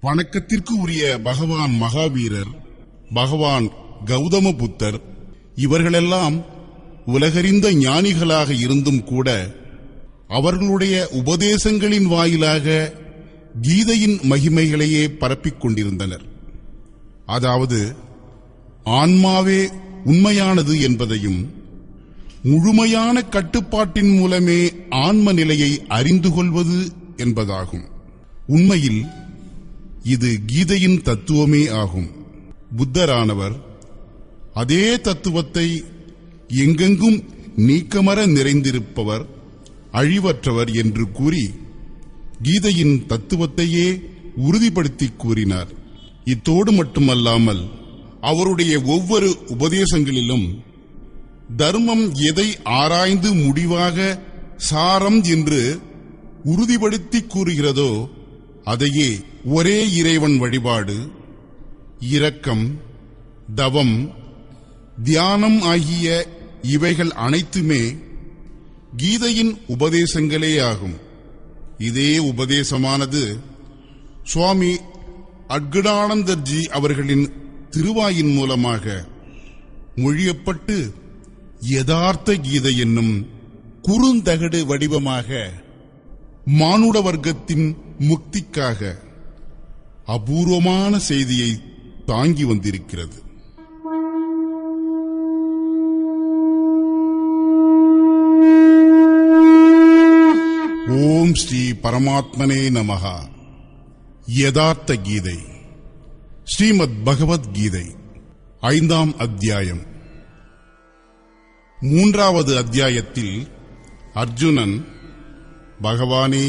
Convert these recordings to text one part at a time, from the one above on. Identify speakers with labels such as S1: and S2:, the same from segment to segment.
S1: வணக்கத்திற்கு உரிய பகவான் மகாவீரர், பகவான் கௌதம புத்தர் இவர்களெல்லாம் உலகறிந்த ஞானிகளாக இருந்தும் கூட அவர்களுடைய உபதேசங்களின் வாயிலாக கீதையின் மகிமைகளையே பரப்பிக் கொண்டிருந்தனர். அதாவது ஆன்மாவே உண்மையானது என்பதையும் முழுமையான கட்டுப்பாட்டின் மூலமே ஆன்ம நிலையை அறிந்து கொள்வது என்பதாகும். உண்மையில் இது கீதையின் தத்துவமே ஆகும். புத்தரானவர் அதே தத்துவத்தை எங்கெங்கும் நீக்கமற நிறைந்திருப்பவர், அழிவற்றவர் என்று கூறி கீதையின் தத்துவத்தையே உறுதிப்படுத்தி கூறினார். இத்தோடு மட்டுமல்லாமல் அவருடைய ஒவ்வொரு உபதேசங்களிலும் தர்மம் எதை ஆராய்ந்து முடிவாக சாரம் என்று உறுதிப்படுத்தி கூறுகிறதோ அதையே ஒரே இறைவன் வழிபாடு, இரக்கம், தவம், தியானம் ஆகிய இவைகள் அனைத்துமே கீதையின் உபதேசங்களேயாகும். இதே உபதேசமானது சுவாமி அத்கடானந்தர்ஜி அவர்களின் திருவாயின் மூலமாக மொழியப்பட்டு யதார்த்த கீதை என்னும் குறுந்தகடு வடிவமாக மானுட வர்க்கத்தின் முக்திக்காக அபூர்வமான செய்தியை தாங்கி வந்திருக்கிறது. ஓம் ஸ்ரீ பரமாத்மனே நமஹ. யதார்த்த கீதை, ஸ்ரீமத் பகவத்கீதை, 5ஆம் அத்தியாயம். 3வது அத்தியாயத்தில் அர்ஜுனன், பகவானே,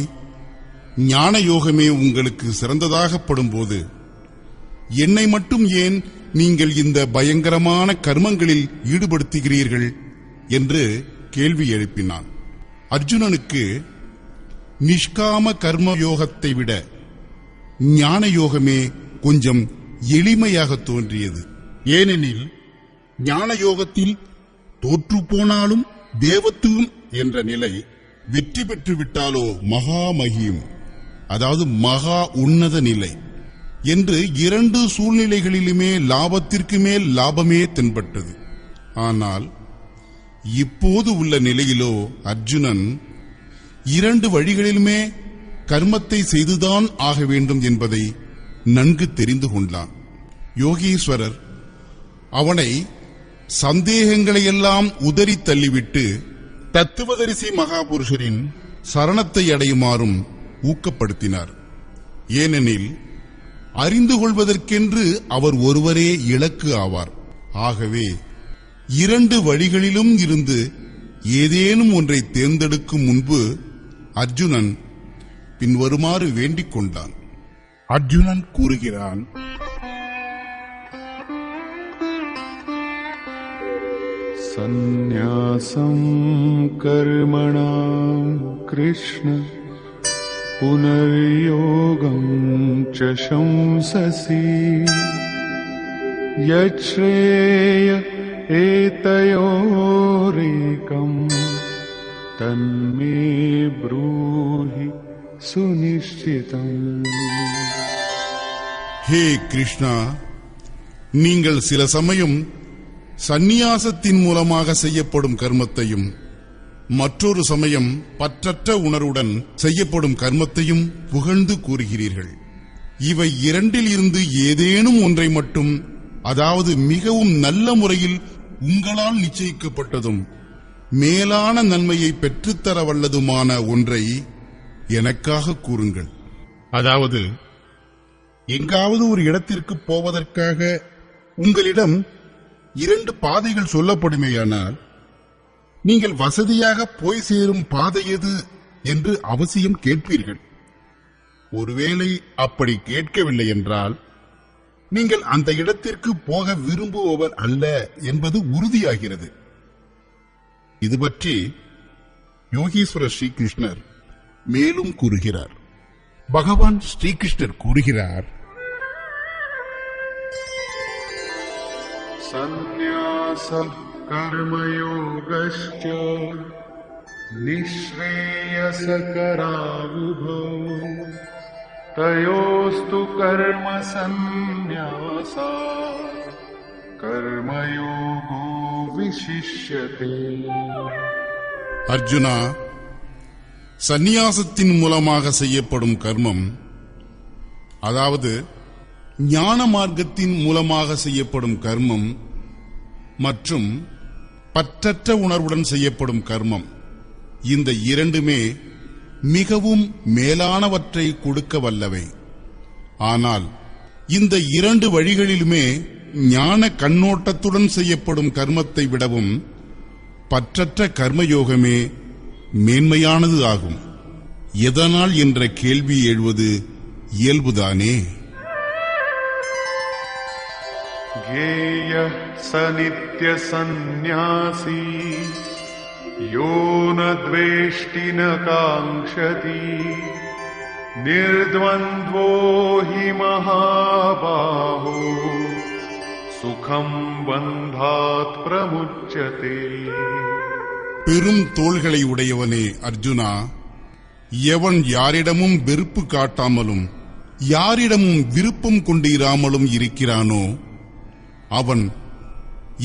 S1: ஞான யோகமே உங்களுக்கு சிறந்ததாகப்படும் போது என்னை மட்டும் ஏன் நீங்கள் இந்த பயங்கரமான கர்மங்களில் ஈடுபடுத்துகிறீர்கள் என்று கேள்வி எழுப்பினான். அர்ஜுனனுக்கு நிஷ்காம கர்ம யோகத்தை விட ஞான யோகமே கொஞ்சம் எளிமையாக தோன்றியது. ஏனெனில் ஞான யோகத்தில் தோற்று போனாலும் தேவத்துவம் என்ற நிலை, வெற்றி பெற்று விட்டாலோ மகா மகிம், அதாவது மகா உன்னத நிலை என்று 2 சூழ்நிலைகளிலுமே லாபத்திற்கு மேல் லாபமே தென்பட்டது. ஆனால் இப்போது உள்ள நிலையிலோ அர்ஜுனன் 2 வழிகளிலுமே கர்மத்தை செய்துதான் ஆக வேண்டும் என்பதை நன்கு தெரிந்து கொண்டான். யோகீஸ்வரர் அவனை சந்தேகங்களையெல்லாம் உதறி தள்ளிவிட்டு தத்துவதரிசி மகாபுருஷரின் சரணத்தை அடையுமாறும் ஊக்கப்படுத்தினார். ஏனெனில் அறிந்து கொள்வதற்கென்று அவர் ஒருவரே இலக்கு ஆவார். ஆகவே 2 வழிகளிலும் இருந்து ஏதேனும் ஒன்றை தேர்ந்தெடுக்கும் முன்பு அர்ஜுனன் பின்வருமாறு வேண்டிக் கொண்டான். அர்ஜுனன் கூறுகிறான்,
S2: சந்நியாசம் கர்மணாம் கிருஷ்ண புனர்யோகம் ச சம்சசி யச்ரேய ஏதயோரேகம் தன்மே ப்ரூஹி சுனிஷ்சிதம்.
S1: ஹே கிருஷ்ணா, நீங்கள் சில சமயம் சந்நியாசத்தின் மூலமாக செய்யப்படும் கர்மத்தையும் மற்றொரு சமயம் பற்றற்ற உணர்வுடன் செய்யப்படும் கர்மத்தையும் புகழ்ந்து கூறுகிறீர்கள். இவை 2இல் இருந்து ஏதேனும் ஒன்றை மட்டும், அதாவது மிகவும் நல்ல முறையில் உங்களால் நிச்சயிக்கப்பட்டதும் மேலான நன்மையை பெற்றுத்தர வல்லதுமான ஒன்றை எனக்காக கூறுங்கள். அதாவது எங்காவது ஒரு இடத்திற்கு போவதற்காக உங்களிடம் 2 பாதைகள் சொல்லப்படுமேயானால் நீங்கள் வசதியாக போய் சேரும் பாதை எது என்று அவசியம் கேட்பீர்கள். ஒருவேளை அப்படி கேட்கவில்லை என்றால் நீங்கள் அந்த இடத்திற்கு போக விரும்புபவர் அல்ல என்பது உறுதியாகிறது. இது பற்றி யோகீஸ்வரர் ஸ்ரீகிருஷ்ணர் மேலும் கூறுகிறார். பகவான் ஸ்ரீகிருஷ்ணர் கூறுகிறார்,
S2: சந்நியாசம் கர்மயோகஸ்ச நிஸ்ரேயசகராவுபோ तयोस्तु कर्म संन्यासात् कर्मयोगो विशिष्यते.
S1: அர்ஜுனா, சந்நியாசத்தின் மூலமாக செய்யப்படும் கர்மம், அதாவது ஞான மார்க்கத்தின் மூலமாக செய்யப்படும் கர்மம் மற்றும் பற்றற்ற உணர்வுடன் செய்யப்படும் கர்மம், இந்த இரண்டுமே மிகவும் மேலானவற்றை கொடுக்க வல்லவை. ஆனால் இந்த இரண்டு வழிகளிலுமே ஞான கண்ணோட்டத்துடன் செய்யப்படும் கர்மத்தை விடவும் பற்றற்ற கர்மயோகமே மேன்மையானது ஆகும். எதனால் என்ற கேள்வி எழுவது இயல்புதானே.
S2: ज्ञेयः स नित्यसन्न्यासी यो न द्वेष्टि न काङ्क्षति निर्द्वन्द्वो हि महाबाहो सुखम् बन्धात् प्रमुच्यते.
S1: பெரும் தோள்களை உடையவனே அர்ஜுனா, எவன் யாரிடமும் வெறுப்பு காட்டாமலும் யாரிடமும் விருப்பம் கொண்டு இராமலும் இருக்கிறானோ அவன்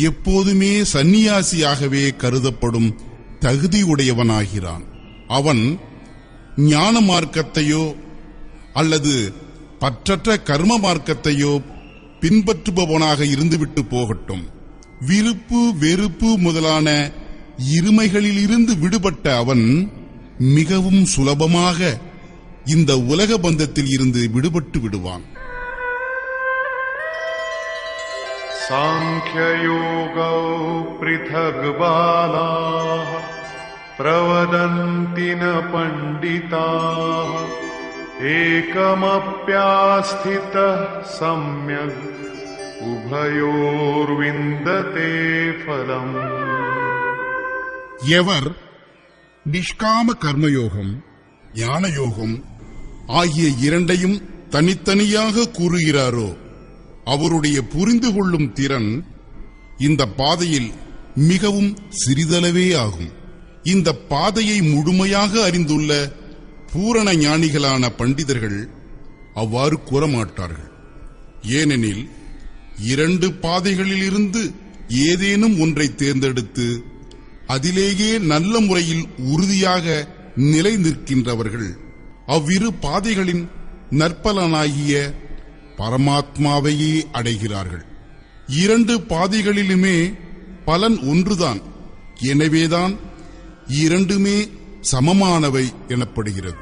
S1: எப்போதுமே சந்நியாசியாகவே கருதப்படும் தகுதியுடையவனாகிறான். அவன் ஞான மார்க்கத்தையோ அல்லது பற்றற்ற கர்ம மார்க்கத்தையோ பின்பற்றுபவனாக இருந்துவிட்டு போகட்டும். விருப்பு வெறுப்பு முதலான இருமைகளில் இருந்து விடுபட்ட அவன் மிகவும் சுலபமாக இந்த உலக பந்தத்தில் இருந்து விடுபட்டு விடுவான்.
S2: साङ्ख्ययोगौ पृथग् बालाः प्रवदन्ति न पण्डिताः एकमप्यास्थितः सम्यग् उभयोर्विन्दते फलम्.
S1: எவர் நிஷ்காம கர்மயோகம் ஞானயோகம் ஆகிய இரண்டையும் தனித்தனியாக கூறுகிறாரோ அவருடைய புரிந்து கொள்ளும் திறன் இந்த பாதையில் மிகவும் சிறிதளவே ஆகும். இந்த பாதையை முழுமையாக அறிந்துள்ள பூரண ஞானிகளான பண்டிதர்கள் அவ்வாறு கூறமாட்டார்கள். ஏனெனில் இரண்டு பாதைகளில் இருந்து ஏதேனும் ஒன்றை தேர்ந்தெடுத்து அதிலேயே நல்ல முறையில் உறுதியாக நிலை நிற்கின்றவர்கள் அவ்விரு பாதைகளின் நற்பலனாகிய பரமாத்மாவையே அடைகிறார்கள். இரண்டு பாதைகளிலுமே பலன் ஒன்றுதான். எனவேதான் இரண்டுமே சமமானவை எனப்படுகிறது.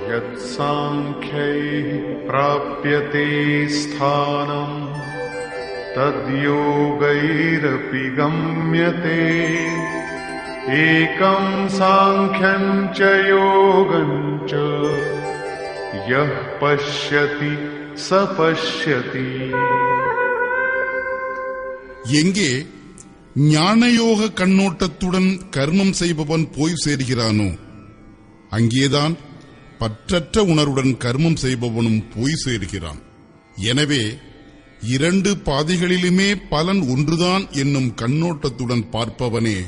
S2: यत् साङ्ख्यैः प्राप्यते स्थानम् तद्योगैरपि गम्यते एकम् साङ्ख्यम् च योगम् च यः पश्यति स पश्यति.
S1: எங்கே ஞானயோக கண்ணோட்டத்துடன் கர்மம் செய்பவன் போய் சேர்கிறானோ அங்கேதான் பற்றற்ற உணர்வுடன் கர்மம் செய்பவனும் போய் சேர்கிறான். எனவே இரண்டு பாதைகளிலுமே பலன் ஒன்றுதான் என்னும் கண்ணோட்டத்துடன் பார்ப்பவனே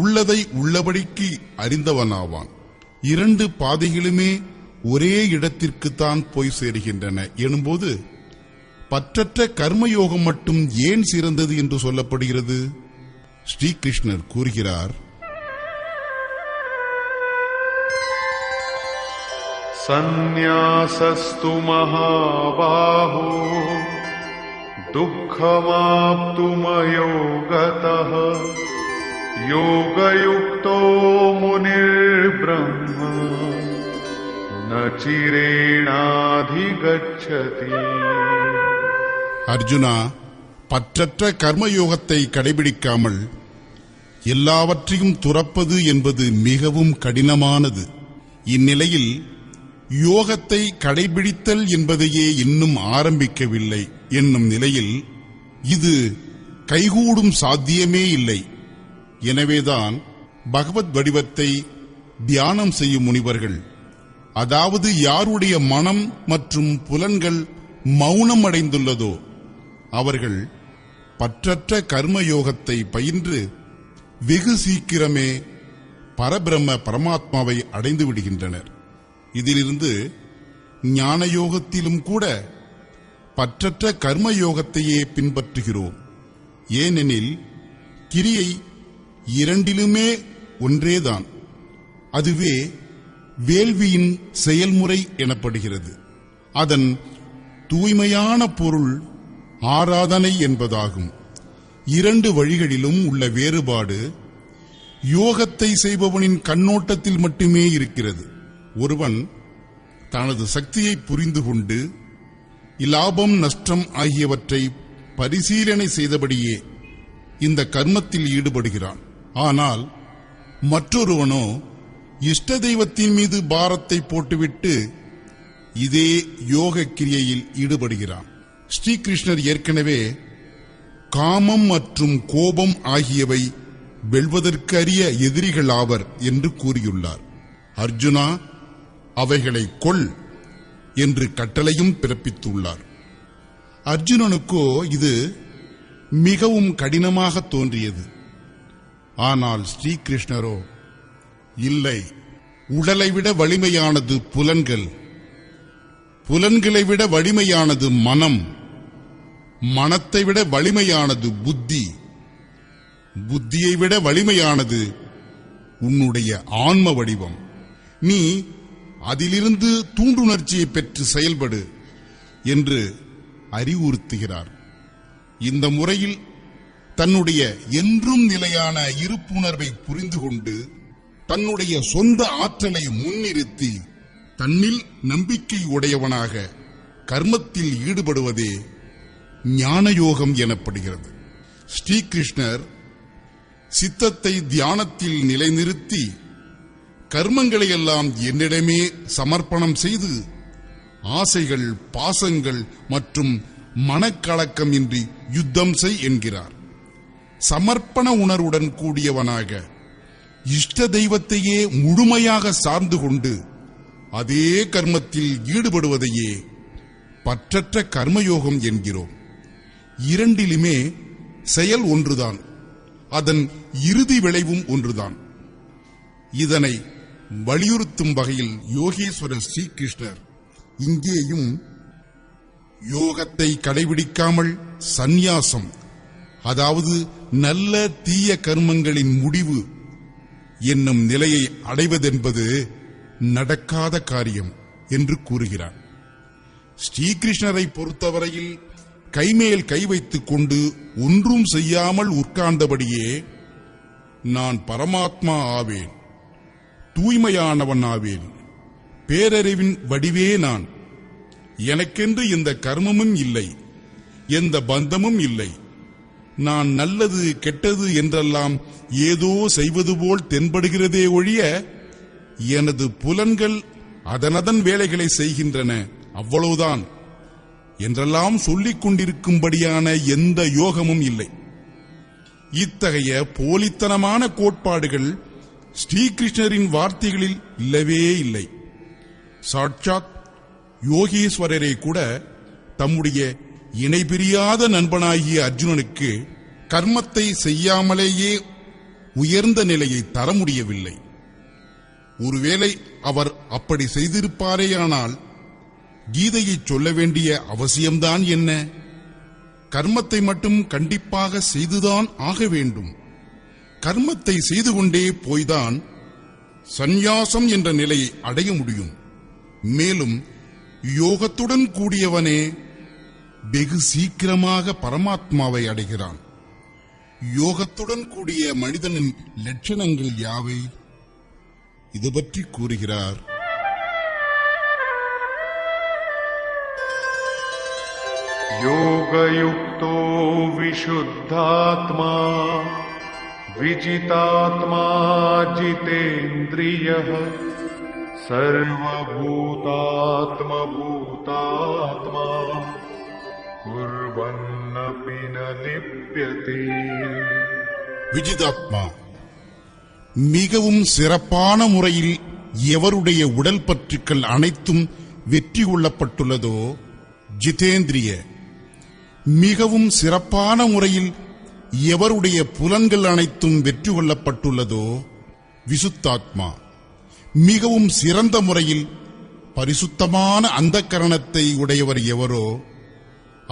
S1: உள்ளதை உள்ளபடிக்கு அறிந்தவனாவான். இரண்டு பாதைகளுமே ஒரே இடத்திற்குத்தான் போய் சேருகின்றன எனும்போது பற்றற்ற கர்மயோகம் மட்டும் ஏன் சிறந்தது என்று சொல்லப்படுகிறது? ஸ்ரீகிருஷ்ணர் கூறுகிறார்,
S2: सन्न्यासस्तु महाबाहो दुःखमाप्तुमयो गतः योगयुक्तो मुनिर्ब्रह्म न चिरेणाधिगच्छति.
S1: அர்ஜுனா, பற்றற்ற கர்மயோகத்தை கடைபிடிக்காமல் எல்லாவற்றையும் துறப்பது என்பது மிகவும் கடினமானது. இந்நிலையில் யோகத்தை கடைபிடித்தல் என்பதையே இன்னும் ஆரம்பிக்கவில்லை என்னும் நிலையில் இது கைகூடும் சாத்தியமே இல்லை. எனவேதான் பகவத் வடிவத்தை தியானம் செய்யும் முனிவர்கள், அதாவது யாருடைய மனம் மற்றும் புலன்கள் மௌனம் அடைந்துள்ளதோ அவர்கள் பற்றற்ற கர்மயோகத்தை பயின்று வெகு சீக்கிரமே பரபிரம்ம பரமாத்மாவை அடைந்து விடுகின்றனர். இதிலிருந்து ஞானயோகத்திலும் கூட பற்றற்ற கர்மயோகத்தையே பின்பற்றுகிறோம். ஏனெனில் கிரியை இரண்டிலுமே ஒன்றேதான். அதுவே வேள்வியின் செயல்முறை எனப்படுகிறது. அதன் தூய்மையான பொருள் ஆராதனை என்பதாகும். இரண்டு வழிகளிலும் உள்ள வேறுபாடு யோகத்தை செய்பவனின் கண்ணோட்டத்தில் மட்டுமே இருக்கிறது. ஒருவன் தனது சக்தியை புரிந்து கொண்டு இலாபம் நஷ்டம் ஆகியவற்றை பரிசீலனை செய்தபடியே இந்த கர்மத்தில் ஈடுபடுகிறான். ஆனால் மற்றொருவனோ இஷ்ட தெய்வத்தின் மீது பாரத்தை போட்டுவிட்டு இதே யோக கிரியையில் ஈடுபடுகிறான். ஸ்ரீகிருஷ்ணர் ஏற்கனவே காமம் மற்றும் கோபம் ஆகியவை வெல்வதற்கு அரிய எதிரிகள் ஆவர் என்று கூறியுள்ளார். அர்ஜுனா, அவைகளை கொல் என்று கட்டளையும் பிறப்பித்துள்ளார். அர்ஜுனனுக்கோ இது மிகவும் கடினமாக தோன்றியது. ஆனால் ஸ்ரீகிருஷ்ணரோ இல்லை, உடலை விட வலிமையானது புலன்கள், புலன்களை விட வலிமையானது மனம், மனத்தை விட வலிமையானது புத்தி, புத்தியை விட வலிமையானது உன்னுடைய ஆன்ம வடிவம். நீ அதிலிருந்து தூண்டுணர்ச்சியை பெற்று செயல்படு என்று அறிவுறுத்துகிறார். இந்த முறையில் தன்னுடைய என்றும் நிலையான இருப்புணர்வை புரிந்து கொண்டு தன்னுடைய சொந்த ஆற்றலை முன்னிறுத்தி தன்னில் நம்பிக்கை உடையவனாக கர்மத்தில் ஈடுபடுவதே ஞானயோகம் எனப்படுகிறது. ஸ்ரீகிருஷ்ணர் சித்தத்தை தியானத்தில் நிலைநிறுத்தி கர்மங்களையெல்லாம் என்னிடமே சமர்ப்பணம் செய்து ஆசைகள், பாசங்கள் மற்றும் மனக்கலக்கம் இன்றி யுத்தம் செய் என்கிறார். சமர்ப்பண உணர்வுடன் கூடியவனாக இஷ்ட தெய்வத்தையே முழுமையாக சார்ந்து கொண்டு அதே கர்மத்தில் ஈடுபடுவதையே பற்றற்ற கர்மயோகம் என்கிறோம். இரண்டிலுமே செயல் ஒன்றுதான், அதன் இறுதி விளைவும் ஒன்றுதான். இதனை வலியுறுத்தும் வகையில் யோகேஸ்வரர் ஸ்ரீகிருஷ்ணர் இங்கேயும் யோகத்தை கடைபிடிக்காமல் சந்நியாசம், அதாவது நல்ல தீய கர்மங்களின் முடிவு என்னும் நிலையை அடைவதென்பது நடக்காத காரியம் என்று கூறுகிறார். ஸ்ரீகிருஷ்ணரை பொறுத்தவரையில் கைமேல் கை வைத்துக் கொண்டு ஒன்றும் செய்யாமல் உட்கார்ந்தபடியே நான் பரமாத்மா ஆவேன், தூய்மையானவன் ஆவேன், பேரறிவின் வடிவே நான், எனக்கென்று இந்த கர்மமும் இல்லை, எந்த பந்தமும் இல்லை, நான் நல்லது கெட்டது என்றெல்லாம் ஏதோ செய்வது போல் தென்படுகிறதே ஒழிய எனது புலன்கள் அதனதன் வேலைகளை செய்கின்றன, அவ்வளவுதான் என்றெல்லாம் சொல்லிக் கொண்டிருக்கும்படியான எந்த யோகமும் இல்லை. இத்தகைய போலித்தனமான கோட்பாடுகள் ஸ்ரீகிருஷ்ணரின் வார்த்தைகளில் இல்லவே இல்லை. சாட்சாத் யோகீஸ்வரரை கூட தம்முடைய இணைபிரியாத நண்பனாகிய அர்ஜுனனுக்கு கர்மத்தை செய்யாமலேயே உயர்ந்த நிலையை தர முடியவில்லை. ஒருவேளை அவர் அப்படி செய்திருப்பாரேயானால் கீதையை சொல்ல வேண்டிய அவசியம்தான் என்ன? கர்மத்தை மட்டும் கண்டிப்பாக செய்துதான் ஆக வேண்டும். கர்மத்தை செய்து கொண்டே போய்தான் சந்நியாசம் என்ற நிலையை அடைய முடியும். மேலும் யோகத்துடன் கூடியவனே வெகு சீக்கிரமாக பரமாத்மாவை அடைகிறான். யோகத்துடன் கூடிய மனிதனின் லட்சணங்கள் யாவை? இது பற்றி கூறுகிறார்.
S2: योगयुक्तो विशुद्धात्मा विजितात्मा जितेन्द्रियः सर्वभूतात्मभूतात्मा कुर्वन्नपि न लिप्यते.
S1: விஜிதாத்மா மிகவும் சிறப்பான முறையில் எவருடைய உடல் பற்றுக்கள் அனைத்தும் வெற்றி கொள்ளப்பட்டுள்ளதோ, ஜிதேந்திரிய மிகவும் சிறப்பான முறையில் எவருடைய புலன்கள் அனைத்தும் வெற்றி கொள்ளப்பட்டுள்ளதோ விசுத்தாத்மா மிகவும் சிறந்த முறையில் பரிசுத்தமான அந்தக்கரணத்தை உடையவர் எவரோ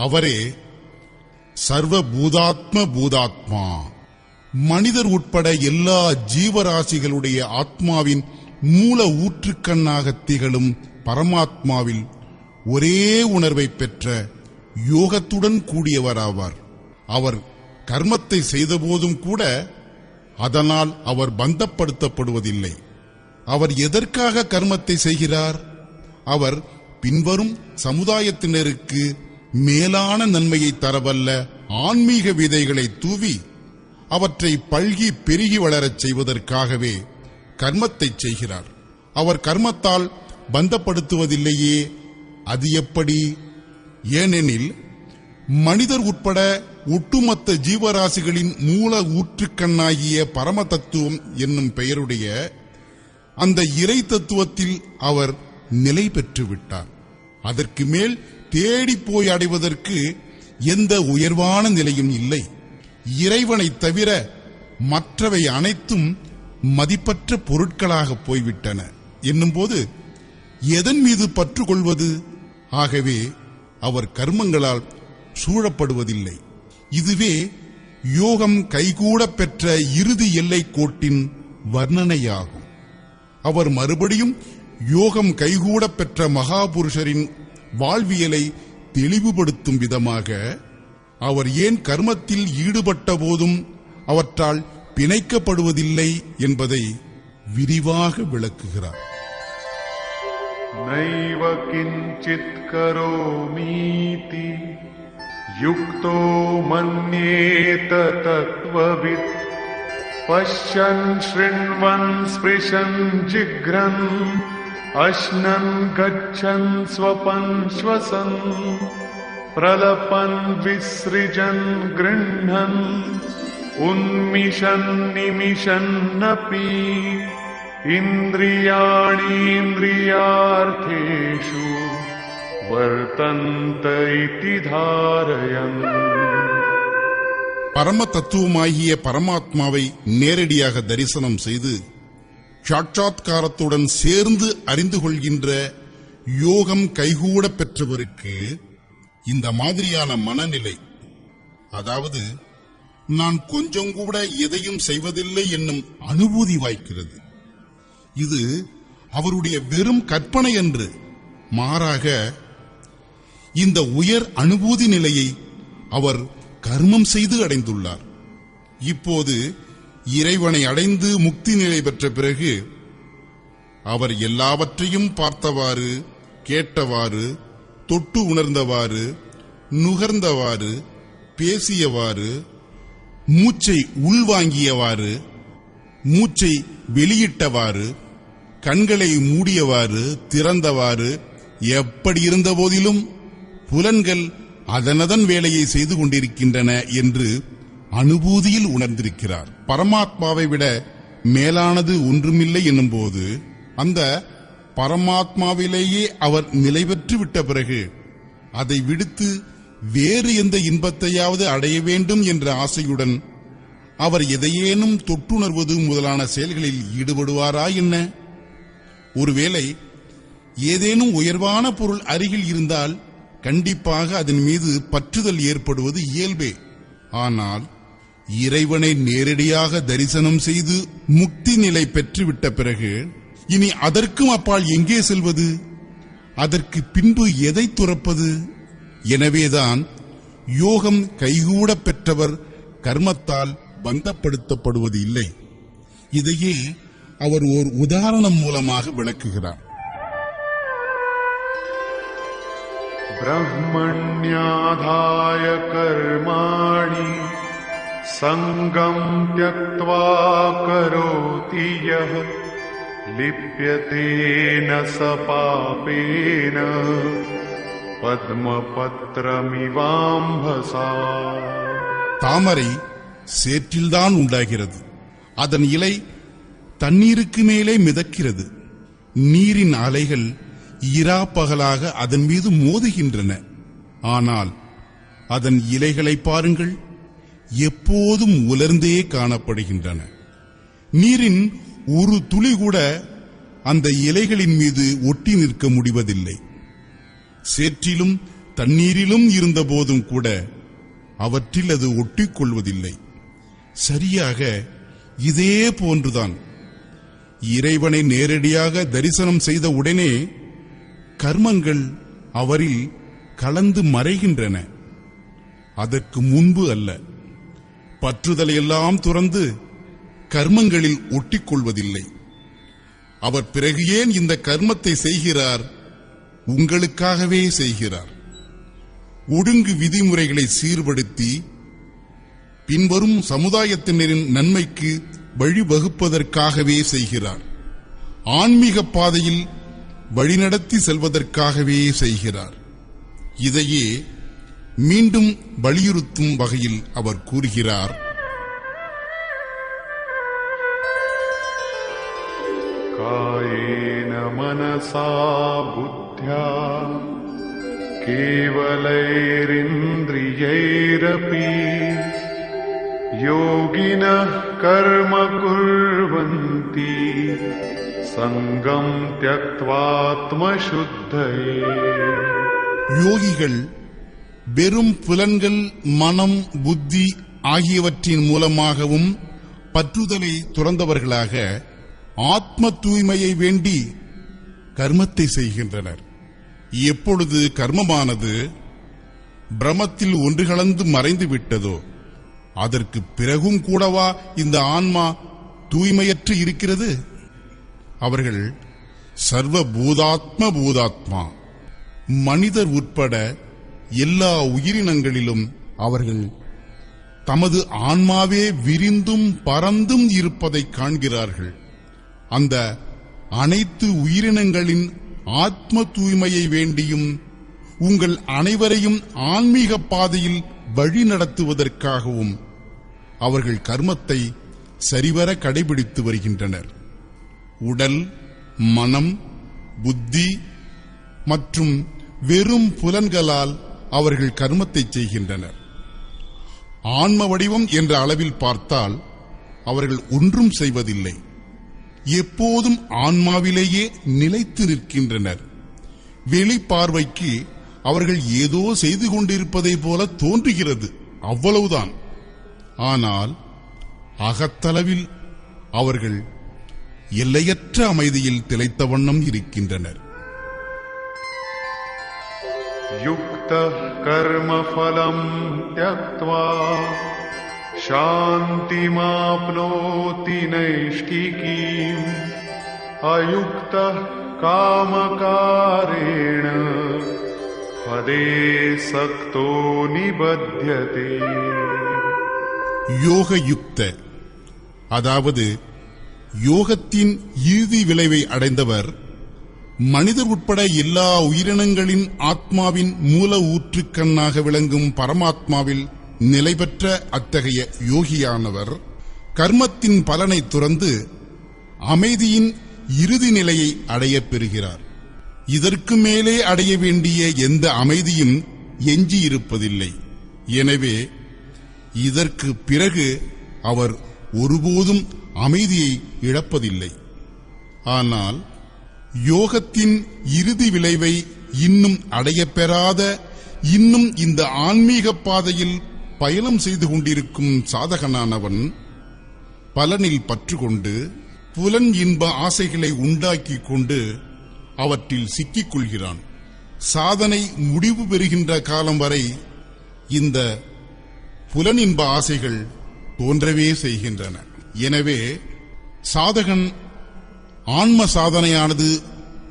S1: அவரே சர்வபூதாத்ம பூதாத்மா. மனிதர் உட்பட எல்லா ஜீவராசிகளுடைய ஆத்மாவின் மூல ஊற்றுக்கண்ணாக திகழும் பரமாத்மாவில் ஒரே உணர்வை பெற்ற யோகத்துடன் கூடியவராவார். அவர் கர்மத்தை செய்தபோதும் கூட அதனால் அவர் பந்தப்படுத்தப்படுவதில்லை. அவர் எதற்காக கர்மத்தை செய்கிறார்? அவர் பின்வரும் சமுதாயத்தினருக்கு மேலான நன்மையை தரவல்ல ஆன்மீக விதைகளை தூவி அவற்றை பல்கி பெருகி வளரச் செய்வதற்காகவே கர்மத்தை செய்கிறார். அவர் கர்மத்தால் பந்தப்படுத்துவதில்லையே, அது எப்படி? ஏனெனில் மனிதர் உட்பட ஒட்டுமொத்த ஜீவராசிகளின் மூல ஊற்றுக்கண்ணாகிய பரம தத்துவம் என்னும் பெயருடைய அந்த இறை தத்துவத்தில் அவர் நிலை பெற்றுவிட்டார். அதற்கு மேல் தேடி போய் அடைவதற்கு எந்த உயர்வான நிலையும் இல்லை. இறைவனை தவிர மற்றவை அனைத்தும் மதிப்பற்ற பொருட்களாக போய்விட்டன என்னும்போது எதன் மீது பற்று கொள்வது? ஆகவே அவர் கர்மங்களால் சூழப்படுவதில்லை. இதுவே யோகம் கைகூட பெற்ற இறுதி எல்லை கோட்டின் வர்ணனையாகும். அவர் மறுபடியும் யோகம் கைகூட பெற்ற மகாபுருஷரின் வாழ்வியலை தெளிவுபடுத்தும் விதமாக அவர் ஏன் கர்மத்தில் ஈடுபட்ட போதும் அவற்றால் பிணைக்கப்படுவதில்லை என்பதை விரிவாக விளக்குகிறார்.
S2: நைவ கிஞ்சித் கரோமீதி யுக்தோ மன்யேத தத்வவித் பஷ்யன் ஸ்ருண்வன் ஸ்பிருஷன் ஜிக்ரன் அஷ்னன் கச்சன் ஸ்வபன் ஸ்வசன் பிரலபன் விஸ்ரிஜன் கிருண்ணன் உன்மிஷன் நிமிஷன்னபி இந்திரியாணீந்திரியார்த்தேஷு வர்த்தந்த இதி தாரயன்.
S1: பரம தத்துவமாகிய பரமாத்மாவை நேரடியாக தரிசனம் செய்து சாட்சாத்காரத்துடன் சேர்ந்து அறிந்து கொள்கின்ற யோகம் கைகூட பெற்றவருக்கு இந்த மாதிரியான மனநிலை, அதாவது நான் கொஞ்சம் கூட எதையும் செய்வதில்லை என்னும் அனுபூதி வாய்க்கிறது. இது அவருடைய வெறும் கற்பனை என்று, மாறாக இந்த உயர் அனுபூதி நிலையை அவர் கர்மம் செய்து அடைந்துள்ளார். இப்போது இறைவனை அடைந்து முக்தி நிலை பெற்ற பிறகு அவர் எல்லாவற்றையும் பார்த்தவாறு, கேட்டவாறு, தொட்டு உணர்ந்தவாறு, நுகர்ந்தவாறு, பேசியவாறு, மூச்சை உள்வாங்கியவாறு, மூச்சை வெளியிட்டவாறு, கண்களை மூடியவாறு, திறந்தவாறு, எப்படி இருந்த போதிலும் புலன்கள் அதனதன் வேலையை செய்து கொண்டிருக்கின்றன என்று அனுபூதியில் உணர்ந்திருக்கிறார். பரமாத்மாவை விட மேலானது ஒன்றுமில்லை என்னும்போது அந்த பரமாத்மாவிலேயே அவர் நிலை பெற்று விட்ட பிறகு அதை விடுத்து வேறு எந்த இன்பத்தையாவது அடைய வேண்டும் என்ற ஆசையுடன் அவர் எதையேனும் தொட்டுணர்வது முதலான செயல்களில் ஈடுபடுவாரா என்ன? ஒருவேளை ஏதேனும் உயர்வான பொருள் அருகில் இருந்தால் கண்டிப்பாக அதன் மீது பற்றுதல் ஏற்படுவது இயல்பே. ஆனால் இறைவனை நேரடியாக தரிசனம் செய்து முக்தி நிலை பெற்றுவிட்ட பிறகு இனி அதற்கும் அப்பால் எங்கே செல்வது? அதற்கு பின்பு எதை துறப்பது? எனவேதான் யோகம் கைகூட பெற்றவர் கர்மத்தால் பந்தப்படுத்தப்படுவது இல்லை. இதையே அவர் ஓர் உதாரணம் மூலமாக விளக்குகிறார்.
S2: ब्रह्मण्याधाय कर्माणि सङ्गम् त्यक्त्वा करोति यः लिप्यते न स पापेन பத்மபத்ரமிவாம்பசா.
S1: தாமரை சேற்றில்தான் உண்டாகிறது. அதன் இலை தண்ணீருக்கு மேலே மிதக்கிறது. நீரின் அலைகள் இரா பகலாக அதன் மீது மோதுகின்றன. ஆனால் அதன் இலைகளை பாருங்கள், எப்போதும் உலர்ந்தே காணப்படுகின்றன. நீரின் ஒரு துளி கூட அந்த இலைகளின் மீது ஒட்டி நிற்க முடிவதில்லை. சேற்றிலும் தண்ணீரிலும் இருந்த போதும் கூட அவற்றில் அது ஒட்டிக்கொள்வதில்லை. சரியாக இதே போன்றுதான் இறைவனை நேரடியாக தரிசனம் செய்த உடனே கர்மங்கள் அவரில் கலந்து மறைகின்றன. அதற்கு முன்பு அல்ல. பற்றுதலையெல்லாம் துறந்து கர்மங்களில் ஒட்டிக்கொள்வதில்லை. அவர் பிறகு ஏன் இந்த கர்மத்தை செய்கிறார்? உங்களுக்காகவே செய்கிறார். ஒழுங்கு விதிமுறைகளை சீர்படுத்தி பின்வரும் சமுதாயத்தினரின் நன்மைக்கு வழிவகுப்பதற்காகவே செய்கிறார். ஆன்மீக பாதையில் வழிநடத்தி செல்வதற்காகவே செய்கிறார். இதையே மீண்டும் வலியுறுத்தும் வகையில் அவர் கூறுகிறார்,
S2: காயேன மனசா புத்யா கேவலைரிந்திரியைரபி யோகினः கர்ம குர்வந்தி சங்கம் த்யக்த்வாத்மசுத்தயே.
S1: யோகிகள் வெறும் புலன்கள், மனம், புத்தி ஆகியவற்றின் மூலமாகவும் பற்றுதலை துறந்தவர்களாக ஆத்ம தூய்மையை வேண்டி கர்மத்தை செய்கின்றனர். எப்பொழுது கர்மமானது பிரமத்தில் ஒன்று கலந்து மறைந்து விட்டதோ அதற்கு பிறகும் கூடவா இந்த ஆன்மா தூய்மையற்று இருக்கிறது? அவர்கள் சர்வ பூதாத்மா, மனிதர் உட்பட எல்லா உயிரினங்களிலும் அவர்கள் தமது ஆன்மாவே விரிந்தும் பறந்தும் இருப்பதை காண்கிறார்கள். அந்த அனைத்து உயிரினங்களின் ஆத்ம தூய்மையை வேண்டியும் உங்கள் அனைவரையும் ஆன்மீக பாதையில் வழி நடத்துவதற்காகவும் அவர்கள் கர்மத்தை சரிவர கடைபிடித்து வருகின்றனர். உடல், மனம், புத்தி மற்றும் வெறும் புலன்களால் அவர்கள் கர்மத்தை செய்கின்றனர். ஆன்ம வடிவம் என்ற அளவில் பார்த்தால் அவர்கள் ஒன்றும் செய்வதில்லை. எப்போதும் ஆன்மாவிலேயே நிலைத்து நிற்கின்றனர். வெளிப்பார்வைக்கு அவர்கள் ஏதோ செய்து கொண்டிருப்பதை போல தோன்றுகிறது, அவ்வளவுதான். ஆனால் அகத்தளவில் அவர்கள் எல்லையற்ற அமைதியில் திளைத்த வண்ணம் இருக்கின்றனர்.
S2: யுக்தः கர்மஃபலம் த்யக்த்வா சாந்திமாப்னோதி நைஷ்டிகீம் அயுக்தः காமகாரேண பதே சக்தோ நிபத்யதே.
S1: யோகயுக்த, அதாவது யோகத்தின் இறுதி விளைவை அடைந்தவர், மனிதர் உட்பட எல்லா உயிரினங்களின் ஆத்மாவின் மூல ஊற்றுக்கண்ணாக விளங்கும் பரமாத்மாவில் நிலை பெற்ற அத்தகைய யோகியானவர் கர்மத்தின் பலனை துறந்து அமைதியின் இறுதி நிலையை அடையப் பெறுகிறார். இதற்கு மேலே அடைய வேண்டிய எந்த அமைதியும் எஞ்சியிருப்பதில்லை. எனவே இதற்கு பிறகு அவர் ஒருபோதும் அமைதியை இழப்பதில்லை. ஆனால் யோகத்தின் இறுதி விளைவை இன்னும் அடையப்பெறாத, இன்னும் இந்த ஆன்மீக பாதையில் பயணம் செய்து கொண்டிருக்கும் சாதகனானவன் பலனில் பற்றுக்கொண்டு புலன் இன்ப ஆசைகளை உண்டாக்கிக் கொண்டு அவற்றில் சிக்கிக் கொள்கிறான். சாதனை முடிவு பெறுகின்ற காலம் வரை இந்த புலனின்ப ஆசைகள் தோன்றவே செய்கின்றன. எனவே சாதகன் ஆன்ம சாதனையானது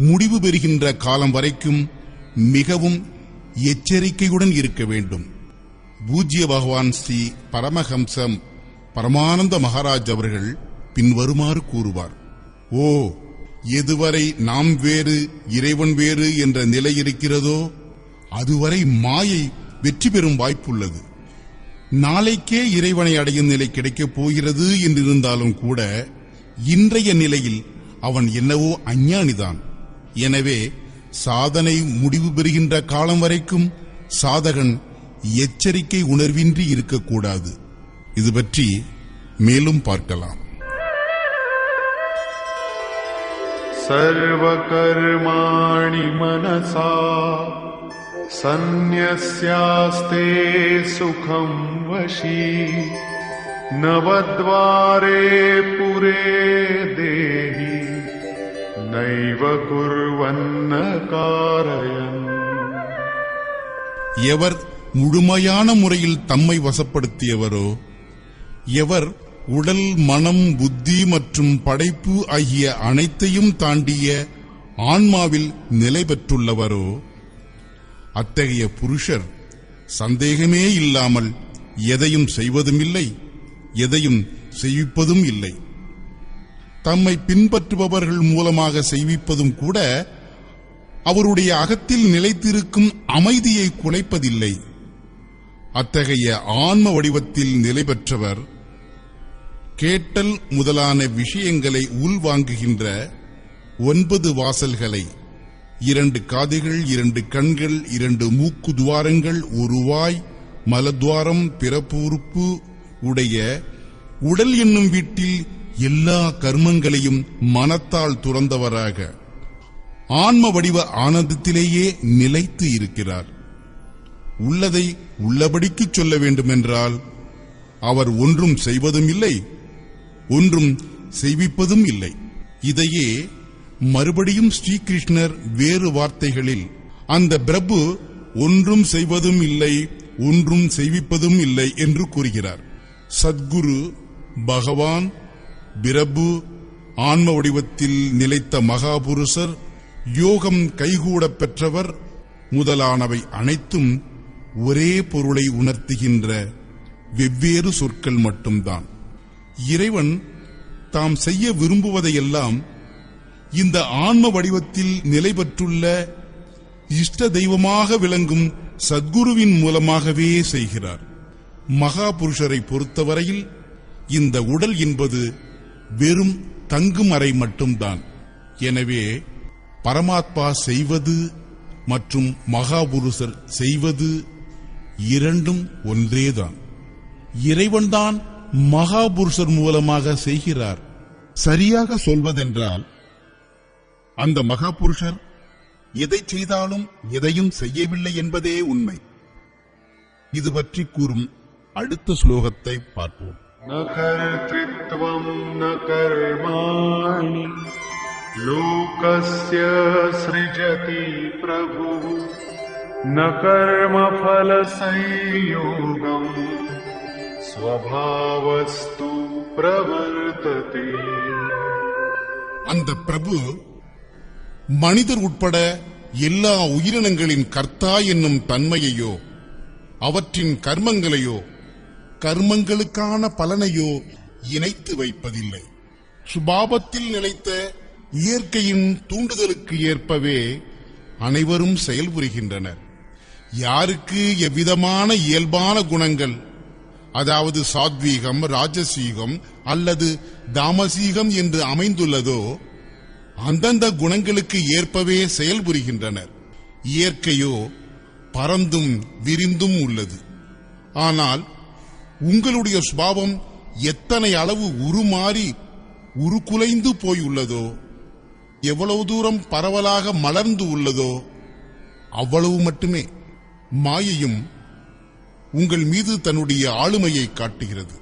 S1: முடிவு பெறுகின்ற காலம் வரைக்கும் மிகவும் எச்சரிக்கையுடன் இருக்க வேண்டும். பூஜ்ய பகவான் ஸ்ரீ பரமஹம்சம் பரமானந்த மகாராஜ் அவர்கள் பின்வருமாறு கூறுவார்: ஓ, எதுவரை நாம் வேறு இறைவன் வேறு என்ற நிலை இருக்கிறதோ அதுவரை மாயை வெற்றி பெறும் வாய்ப்புள்ளது. நாளைக்கே இறைவனை அடையும் நிலை கிடைக்கப் போகிறது என்றிருந்தாலும் கூட இன்றைய நிலையில் அவன் என்னவோ அஞ்ஞானிதான். எனவே சாதனை முடிவு பெறுகின்ற காலம் வரைக்கும் சாதகன் எச்சரிக்கை உணர்வின்றி இருக்கக்கூடாது. இது பற்றி மேலும் பார்க்கலாம்.
S2: सर्वकर्माणि मनसा सन्न्यस्यास्ते सुखं वशी नवद्वारे पुरे देहि नैव कुर्वन्न कारयन्.
S1: எவர் முழுமையான முறையில் தம்மை வசப்படுத்தியவரோ, எவர் உடல், மனம், புத்தி மற்றும் படைப்பு ஆகிய அனைத்தையும் தாண்டிய ஆன்மாவில் நிலை பெற்றுள்ளவரோ, அத்தகைய புருஷர் சந்தேகமே இல்லாமல் எதையும் செய்வதும் இல்லை, எதையும் செய்விப்பதும் இல்லை. தம்மை பின்பற்றுபவர்கள் மூலமாக செய்விப்பதும் கூட அவருடைய அகத்தில் நிலைத்திருக்கும் அமைதியை குலைப்பதில்லை. அத்தகைய ஆன்ம வடிவத்தில் நிலை பெற்றவர் கேட்டல் முதலான விஷயங்களை உள்வாங்குகின்ற 9 வாசல்களை, 2 காதுகள், 2 கண்கள், 2 மூக்கு துவாரங்கள், 1 வாய், மலத்வாரம், பிறப்பு உறுப்பு உடைய உடல் என்னும் வீட்டில் எல்லா கர்மங்களையும் மனத்தால் துறந்தவராக ஆன்ம வடிவ ஆனந்தத்திலேயே நிலைத்து இருக்கிறார். உள்ளதை உள்ளபடிக்கு சொல்ல வேண்டுமென்றால் அவர் ஒன்றும் செய்வதும் இல்லை, ஒன்றும் செய்விப்பதும் இல்லை. இதையே மறுபடியும் ஸ்ரீகிருஷ்ணர் வேறு வார்த்தைகளில் அந்த பிரபு ஒன்றும் செய்வதும் இல்லை, ஒன்றும் செய்விப்பதும் இல்லை என்று கூறுகிறார். சத்குரு, பகவான், பிரபு, ஆன்ம வடிவத்தில் நிலைத்த மகாபுருஷர், யோகம் கைகூடப் பெற்றவர் முதலானவை அனைத்தும் ஒரே பொருளை உணர்த்துகின்ற வெவ்வேறு சொற்கள் மட்டும்தான். இறைவன் தாம் செய்ய விரும்புவதையெல்லாம் இந்த ஆன்ம வடிவத்தில் நிலை பெற்றுள்ள இஷ்ட தெய்வமாக விளங்கும் சத்குருவின் மூலமாகவே செய்கிறார். மகாபுருஷரை பொறுத்தவரையில் இந்த உடல் என்பது வெறும் தங்கும் அறை மட்டும்தான். எனவே பரமாத்மா செய்வது மற்றும் மகாபுருஷர் செய்வது இரண்டும் ஒன்றேதான். இறைவன்தான் மகாபுருஷர் மூலமாக செய்கிறார். சரியாக சொல்வதென்றால் அந்த மகாபுருஷர் எதை செய்தாலும் எதையும் செய்யவில்லை என்பதே உண்மை. இது பற்றி கூறும் அடுத்த ஸ்லோகத்தை பார்ப்போம்.
S2: न कर्तृत्वं न कर्माणि लोकस्य सृजति प्रभुः न कर्मफलसंयोगम् स्वभावस्तु प्रवर्तते.
S1: அந்த பிரபு மனிதர் உட்பட எல்லா உயிரினங்களின் கர்த்தா என்னும் தன்மையையோ, அவற்றின் கர்மங்களையோ, கர்மங்களுக்கான பலனையோ இணைத்து வைப்பதில்லை. சுபாவத்தில் நிலைத்த இயற்கையின் தூண்டுதலுக்கு ஏற்பவே அனைவரும் செயல்புரிகின்றனர். யாருக்கு எவ்விதமான இயல்பான குணங்கள், அதாவது சாத்வீகம், ராஜசீகம் அல்லது தாமசீகம் என்று அமைந்துள்ளதோ அந்தந்த குணங்களுக்கு ஏற்பவே செயல்புரிகின்றனர். இயற்கையோ பரந்தும் விரிந்தும் உள்ளது. ஆனால் உங்களுடைய சுபாவம் எத்தனை அளவு உருமாறி உருக்குலைந்து போயுள்ளதோ, எவ்வளவு தூரம் பரவலாக மலர்ந்து உள்ளதோ அவ்வளவு மட்டுமே. மாயையும் உங்கள் மீது தன்னுடைய ஆளுமையை காட்டுகிறது.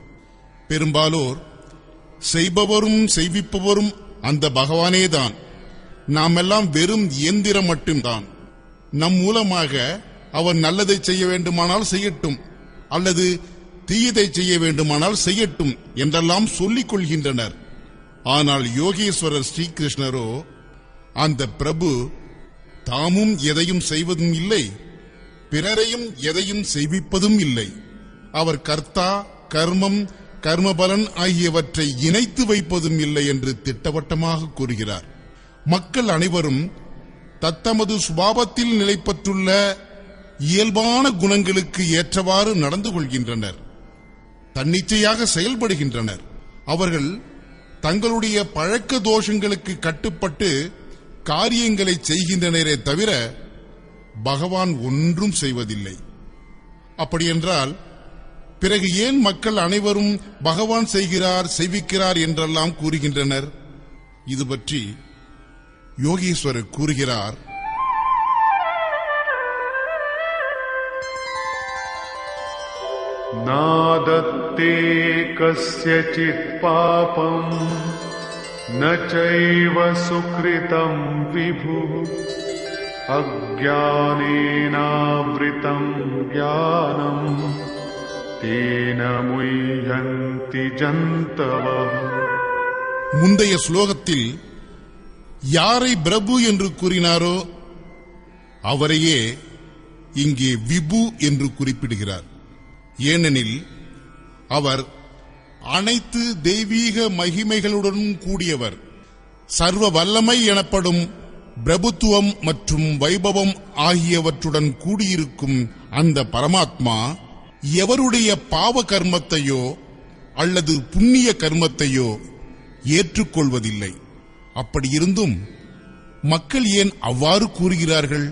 S1: பெரும்பாலோர் செய்பவரும் செய்விப்பவரும் அந்த பகவானேதான். நாமெல்லாம் வெறும் இயந்திரம் மட்டும்தான். நம் மூலமாக அவர் நல்லதை செய்ய வேண்டுமானால் செய்யட்டும், அல்லது தீயதை செய்ய வேண்டுமானால் செய்யட்டும் என்றெல்லாம் சொல்லிக் கொள்கின்றனர். ஆனால் யோகேஸ்வரர் ஸ்ரீகிருஷ்ணரோ அந்த பிரபு தாமும் எதையும் செய்வதும் இல்லை, பிறரையும் எதையும் செய்விப்பதும் இல்லை. அவர் கர்த்தா, கர்மம், கர்மபலன் ஆகியவற்றை இணைத்து வைப்பதும் இல்லை என்று திட்டவட்டமாக கூறுகிறார். மக்கள் அனைவரும் தத்தமது சுபாவத்தில் நிலைப்பட்டுள்ள இயல்பான குணங்களுக்கு ஏற்றவாறு நடந்து கொள்கின்றனர், தன்னிச்சையாக செயல்படுகின்றனர். அவர்கள் தங்களுடைய பழக்க தோஷங்களுக்கு கட்டுப்பட்டு காரியங்களை செய்கின்றனரே தவிர பகவான் ஒன்றும் செய்வதில்லை. அப்படியென்றால் பிறகு ஏன் மக்கள் அனைவரும் பகவான் செய்கிறார் செய்விக்கிறார் என்றெல்லாம் கூறுகின்றனர்? இது பற்றி யோகீஸ்வரர் கூறுகிறார்,
S2: नादत्ते कस्यचित् पापम् न चैव सुकृतं विभुः अज्ञानेनावृतं ज्ञानम् तेन मुह्यन्ति जन्तवः.
S1: முந்தைய ஸ்லோகத்தில் யாரை பிரபு என்று கூறினாரோ அவரையே இங்கே விபு என்று குறிப்பிடுகிறார். ஏனெனில் அவர் அனைத்து தெய்வீக மகிமைகளுடனும் கூடியவர். சர்வ வல்லமை எனப்படும் பிரபுத்துவம் மற்றும் வைபவம் ஆகியவற்றுடன் கூடியிருக்கும் அந்த பரமாத்மா எவருடைய பாவ கர்மத்தையோ அல்லது புண்ணிய கர்மத்தையோ ஏற்றுக்கொள்வதில்லை. அப்படியிருந்தும் மக்கள் ஏன் அவ்வாறு கூறுகிறார்கள்?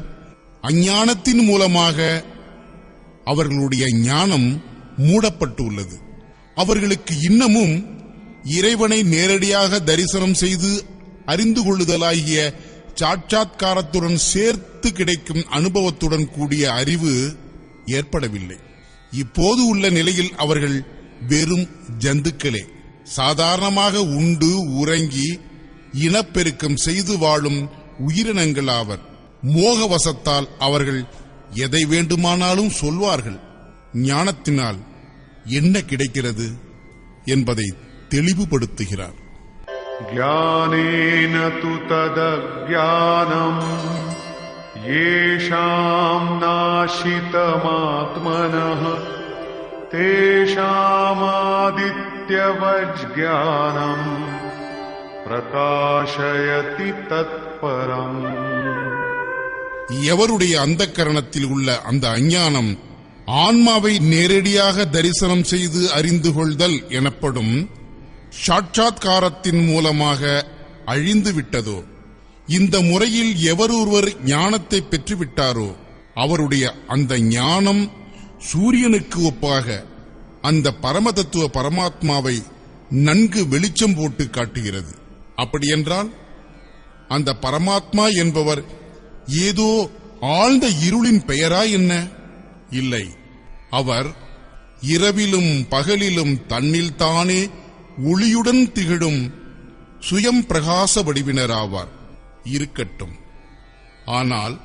S1: அஞ்ஞானத்தின் மூலமாக அவர்களுடைய ஞானம் மூடப்பட்டுள்ளது. அவர்களுக்கு இன்னமும் இறைவனை நேரடியாக தரிசனம் செய்து அறிந்து கொள்ளுதலாகிய சாட்சாத்காரத்துடன் சேர்த்து கிடைக்கும் அனுபவத்துடன் கூடிய அறிவு ஏற்படவில்லை. இப்போது உள்ள நிலையில் அவர்கள் வெறும் ஜந்துக்களே, சாதாரணமாக உண்டு உறங்கி இனப்பெருக்கம் செய்து வாழும் உயிரினங்கள் ஆவர். மோகவசத்தால் அவர்கள் எதை வேண்டுமானாலும் சொல்வார்கள். ஞானத்தினால் என்ன கிடைக்கிறது என்பதை தெளிவுபடுத்துகிறார்.
S2: ज्ञानेन तु तदज्ञानम् येषाम् नाशितमात्मनः तेषामादित्यवज्ज्ञानम् प्रकाशयति तत्परम्.
S1: எவருடைய அந்தக்கரணத்தில் உள்ள அந்த அஞ்ஞானம் ஆன்மாவை நேரடியாக தரிசனம் செய்து அறிந்து கொள்தல் எனப்படும் சாட்சாத்காரத்தின் மூலமாக அழிந்து விட்டதோ, இந்த முறையில் எவரொருவர் ஞானத்தை பெற்றுவிட்டாரோ அவருடைய அந்த ஞானம் சூரியனுக்கு ஒப்பாக அந்த பரமதத்துவ பரமாத்மாவை நன்கு வெளிச்சம் போட்டு காட்டுகிறது. அப்படியென்றால் அந்த பரமாத்மா என்பவர் ஏதோ ஆழ்ந்த இருளின் பெயரா என்ன? இல்லை, அவர் இரவிலும் பகலிலும் தன்னில் தானே ஒளியுடன் திகழும் சுயம் பிரகாச வடிவினராவார். இருக்கட்டும், ஆனால்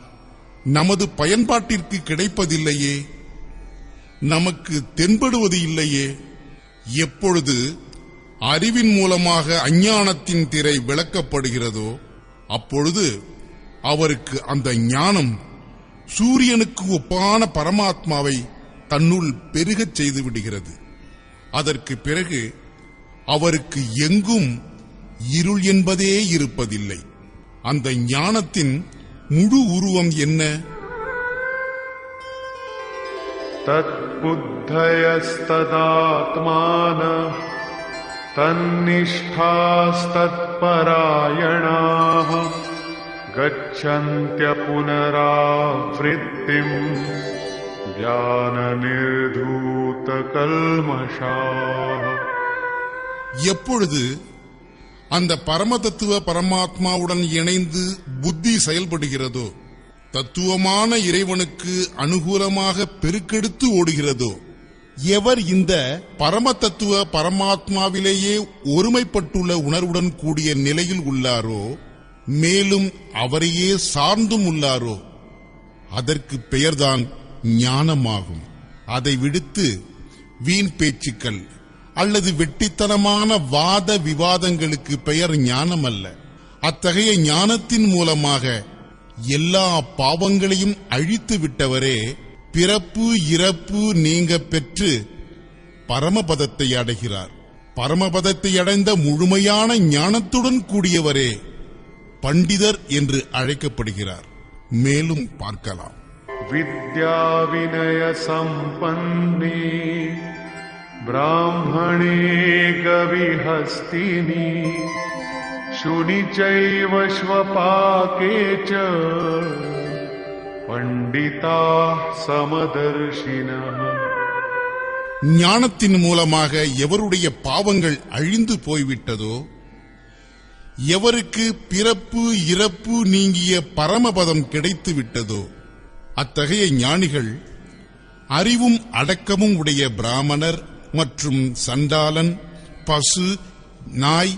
S1: நமது பயன்பாட்டிற்கு கிடைப்பதில்லையே, நமக்கு தென்படுவது இல்லையே. எப்பொழுது அறிவின் மூலமாக அஞ்ஞானத்தின் திரை விளக்கப்படுகிறதோ அப்பொழுது அவருக்கு அந்த ஞானம் சூரியனுக்கு ஒப்பான பரமாத்மாவை தன்னுள் பெருகச் செய்து விடுகிறது. அதற்கு பிறகு அவருக்கு எங்கும் இருள் என்பதே இருப்பதில்லை. அந்த ஞானத்தின் முழு உருவம் என்ன?
S2: तत्बुद्धयस्तदात्मानः तन्निष्ठास्तत्परायणाः गच्छन्त्य पुनरावृत्तिम् ज्ञाननिर्धूतकल्मषाः.
S1: எப்பொழுது அந்த பரமதத்துவ பரமாத்மாவுடன் இணைந்து புத்தி செயல்படுகிறதோ, தத்துவமான இறைவனுக்கு அனுகூலமாக பெருக்கெடுத்து ஓடுகிறதோ, எவர் இந்த பரமதத்துவ பரமாத்மாவிலேயே ஒருமைப்பட்டுள்ள உணர்வுடன் கூடிய நிலையில் உள்ளாரோ, மேலும் அவரையே சார்ந்தும் உள்ளாரோ, அதற்கு பெயர்தான் ஞானமாகும். அதை விடுத்து வீண் பேச்சுக்கள் அல்லது வெட்டித்தனமான வாத விவாதங்களுக்கு பெயர் ஞானம் அல்ல. அத்தகைய ஞானத்தின் மூலமாக எல்லா பாவங்களையும் அழித்து விட்டவரே பிறப்பு இறப்பு நீங்க பெற்று பரமபதத்தை அடைகிறார். பரமபதத்தை அடைந்த முழுமையான ஞானத்துடன் கூடியவரே பண்டிதர் என்று அழைக்கப்படுகிறார். மேலும் பார்க்கலாம்.
S2: विद्या विनय संपन्ने ब्राह्मणे गविहस्तिनि शुनि चैव श्वपाके च पंडिताः समदर्शिनः.
S1: ஞானத்தின் மூலமாக எவருடைய பாவங்கள் அழிந்து போய்விட்டதோ, எவருக்கு பிறப்பு இறப்பு நீங்கிய பரமபதம் கிடைத்து விட்டதோ, அத்தகைய ஞானிகள் அறிவும் அடக்கமும் உடைய பிராமணர் மற்றும் சண்டாளன், பசு, நாய்,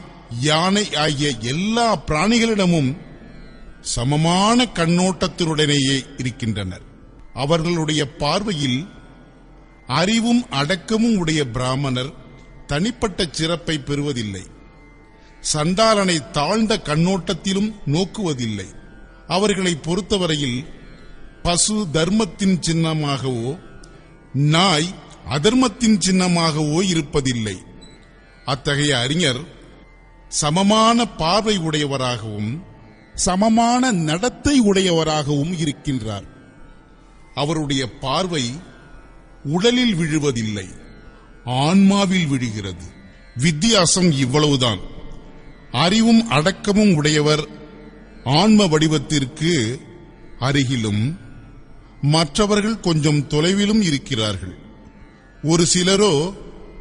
S1: யானை ஆகிய எல்லா பிராணிகளிடமும் சமமான கண்ணோட்டத்தினுடனேயே இருக்கின்றனர். அவர்களுடைய பார்வையில் அறிவும் அடக்கமும் உடைய பிராமணர் தனிப்பட்ட சிறப்பை பெறுவதில்லை. சண்டாளனை தாழ்ந்த கண்ணோட்டத்திலும் நோக்குவதில்லை. அவர்களை பொறுத்தவரையில் பசு தர்மத்தின் சின்னமாகவோ நாய் அதர்மத்தின் சின்னமாகவோ இருப்பதில்லை. அத்தகைய அறிஞர் சமமான பார்வை உடையவராகவும் சமமான நடத்தை உடையவராகவும் இருக்கின்றார். அவருடைய பார்வை உடலில் விழுவதில்லை, ஆன்மாவில் விழுகிறது. வித்தியாசம் இவ்வளவுதான். அறிவும் அடக்கமும் உடையவர் ஆன்ம வடிவத்திற்கு அருகிலும் மற்றவர்கள் கொஞ்சம் தொலைவிலும் இருக்கிறார்கள். ஒரு சிலரோ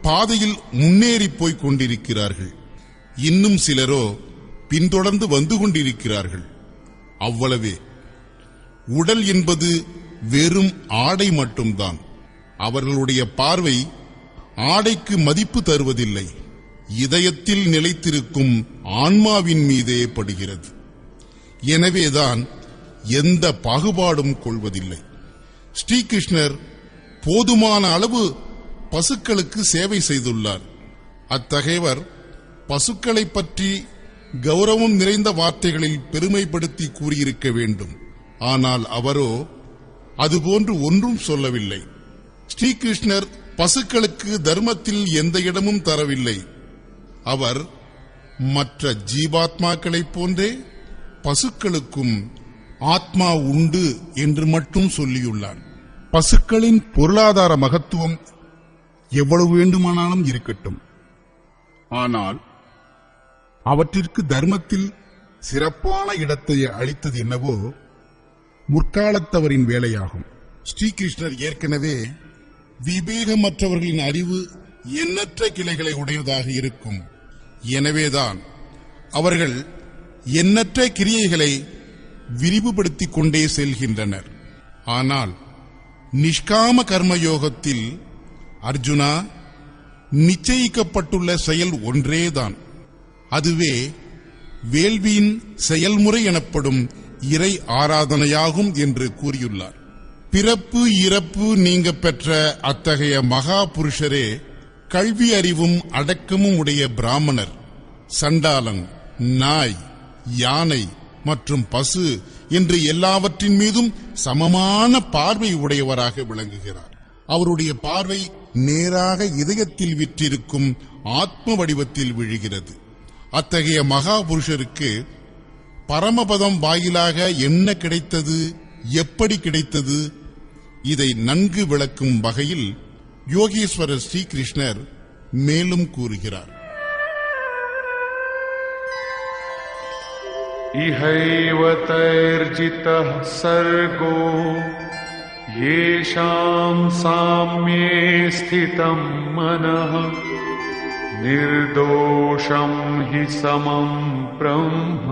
S1: பாதையில் முன்னேறி போய்க் கொண்டிருக்கிறார்கள், இன்னும் சிலரோ பின்தொடர்ந்து வந்து கொண்டிருக்கிறார்கள். அவ்வளவே. உடல் என்பது வெறும் ஆடை மட்டும்தான். அவர்களுடைய பார்வை ஆடைக்கு மதிப்பு தருவதில்லை, இதயத்தில் நிலைத்திருக்கும் ஆன்மாவின் மீதே படுகிறது. எனவேதான் எந்த பாகுபாடும் கொள்வதில்லை. ஸ்ரீகிருஷ்ணர் போதுமான அளவு பசுக்களுக்கு சேவை செய்துள்ளார். அத்தகையவர் பசுக்களை பற்றி கௌரவம் நிறைந்த வார்த்தைகளில் பெருமைப்படுத்தி கூறியிருக்க வேண்டும். ஆனால் அவரோ அதுபோன்று ஒன்றும் சொல்லவில்லை. ஸ்ரீகிருஷ்ணர் பசுக்களுக்கு தர்மத்தில் எந்த இடமும் தரவில்லை. அவர் மற்ற ஜீவாத்மாக்களைப் போன்றே பசுக்களுக்கும் ஆத்மா உண்டு என்று மட்டும் சொல்லியுள்ளார். பசுக்களின் பொருளாதார மகத்துவம் எவ்வளவு வேண்டுமானாலும் இருக்கட்டும், ஆனால் அவற்றிற்கு தர்மத்தில் சிறப்பான இடத்தை அளித்தது என்னவோ முற்காலத்தவரின் வேலையாகும். ஸ்ரீகிருஷ்ணர் ஏற்கனவே விவேகமற்றவர்களின் அறிவு எண்ணற்ற கிளைகளை உடையதாக இருக்கும். எனவேதான் அவர்கள் எண்ணற்ற கிரியைகளை விரிவுபடுத்திக் கொண்டே செல்கின்றனர். ஆனால் நிஷ்காம கர்மயோகத்தில் அர்ஜுனா நிச்சயிக்கப்பட்டுள்ள செயல் ஒன்றேதான். அதுவே வேள்வியின் செயல்முறை எனப்படும் இறை ஆராதனையாகும் என்று கூறியுள்ளார். பிறப்பு இறப்பு நீங்க பெற்ற அத்தகைய மகா புருஷரே கல்வி அறிவும் அடக்கமும் உடைய பிராமணர், சண்டாளன், நாய், யானை மற்றும் பசு என்று எல்லாவற்றின் மீதும் சமமான பார்வை உடையவராக விளங்குகிறார். அவருடைய பார்வை நேராக இதயத்தில் விற்றிருக்கும் ஆத்ம வடிவத்தில் விழுகிறது. அத்தகைய மகா புருஷருக்கு பரமபதம் வாயிலாக என்ன கிடைத்தது, எப்படி கிடைத்தது, இதை நன்கு விளக்கும் வகையில் யோகேஸ்வரர் ஸ்ரீகிருஷ்ணர் மேலும் கூறுகிறார்.
S2: इहैव तैर्जितः सर्गो येषां साम्ये स्थितं मनः निर्दोषं हि समं ब्रह्म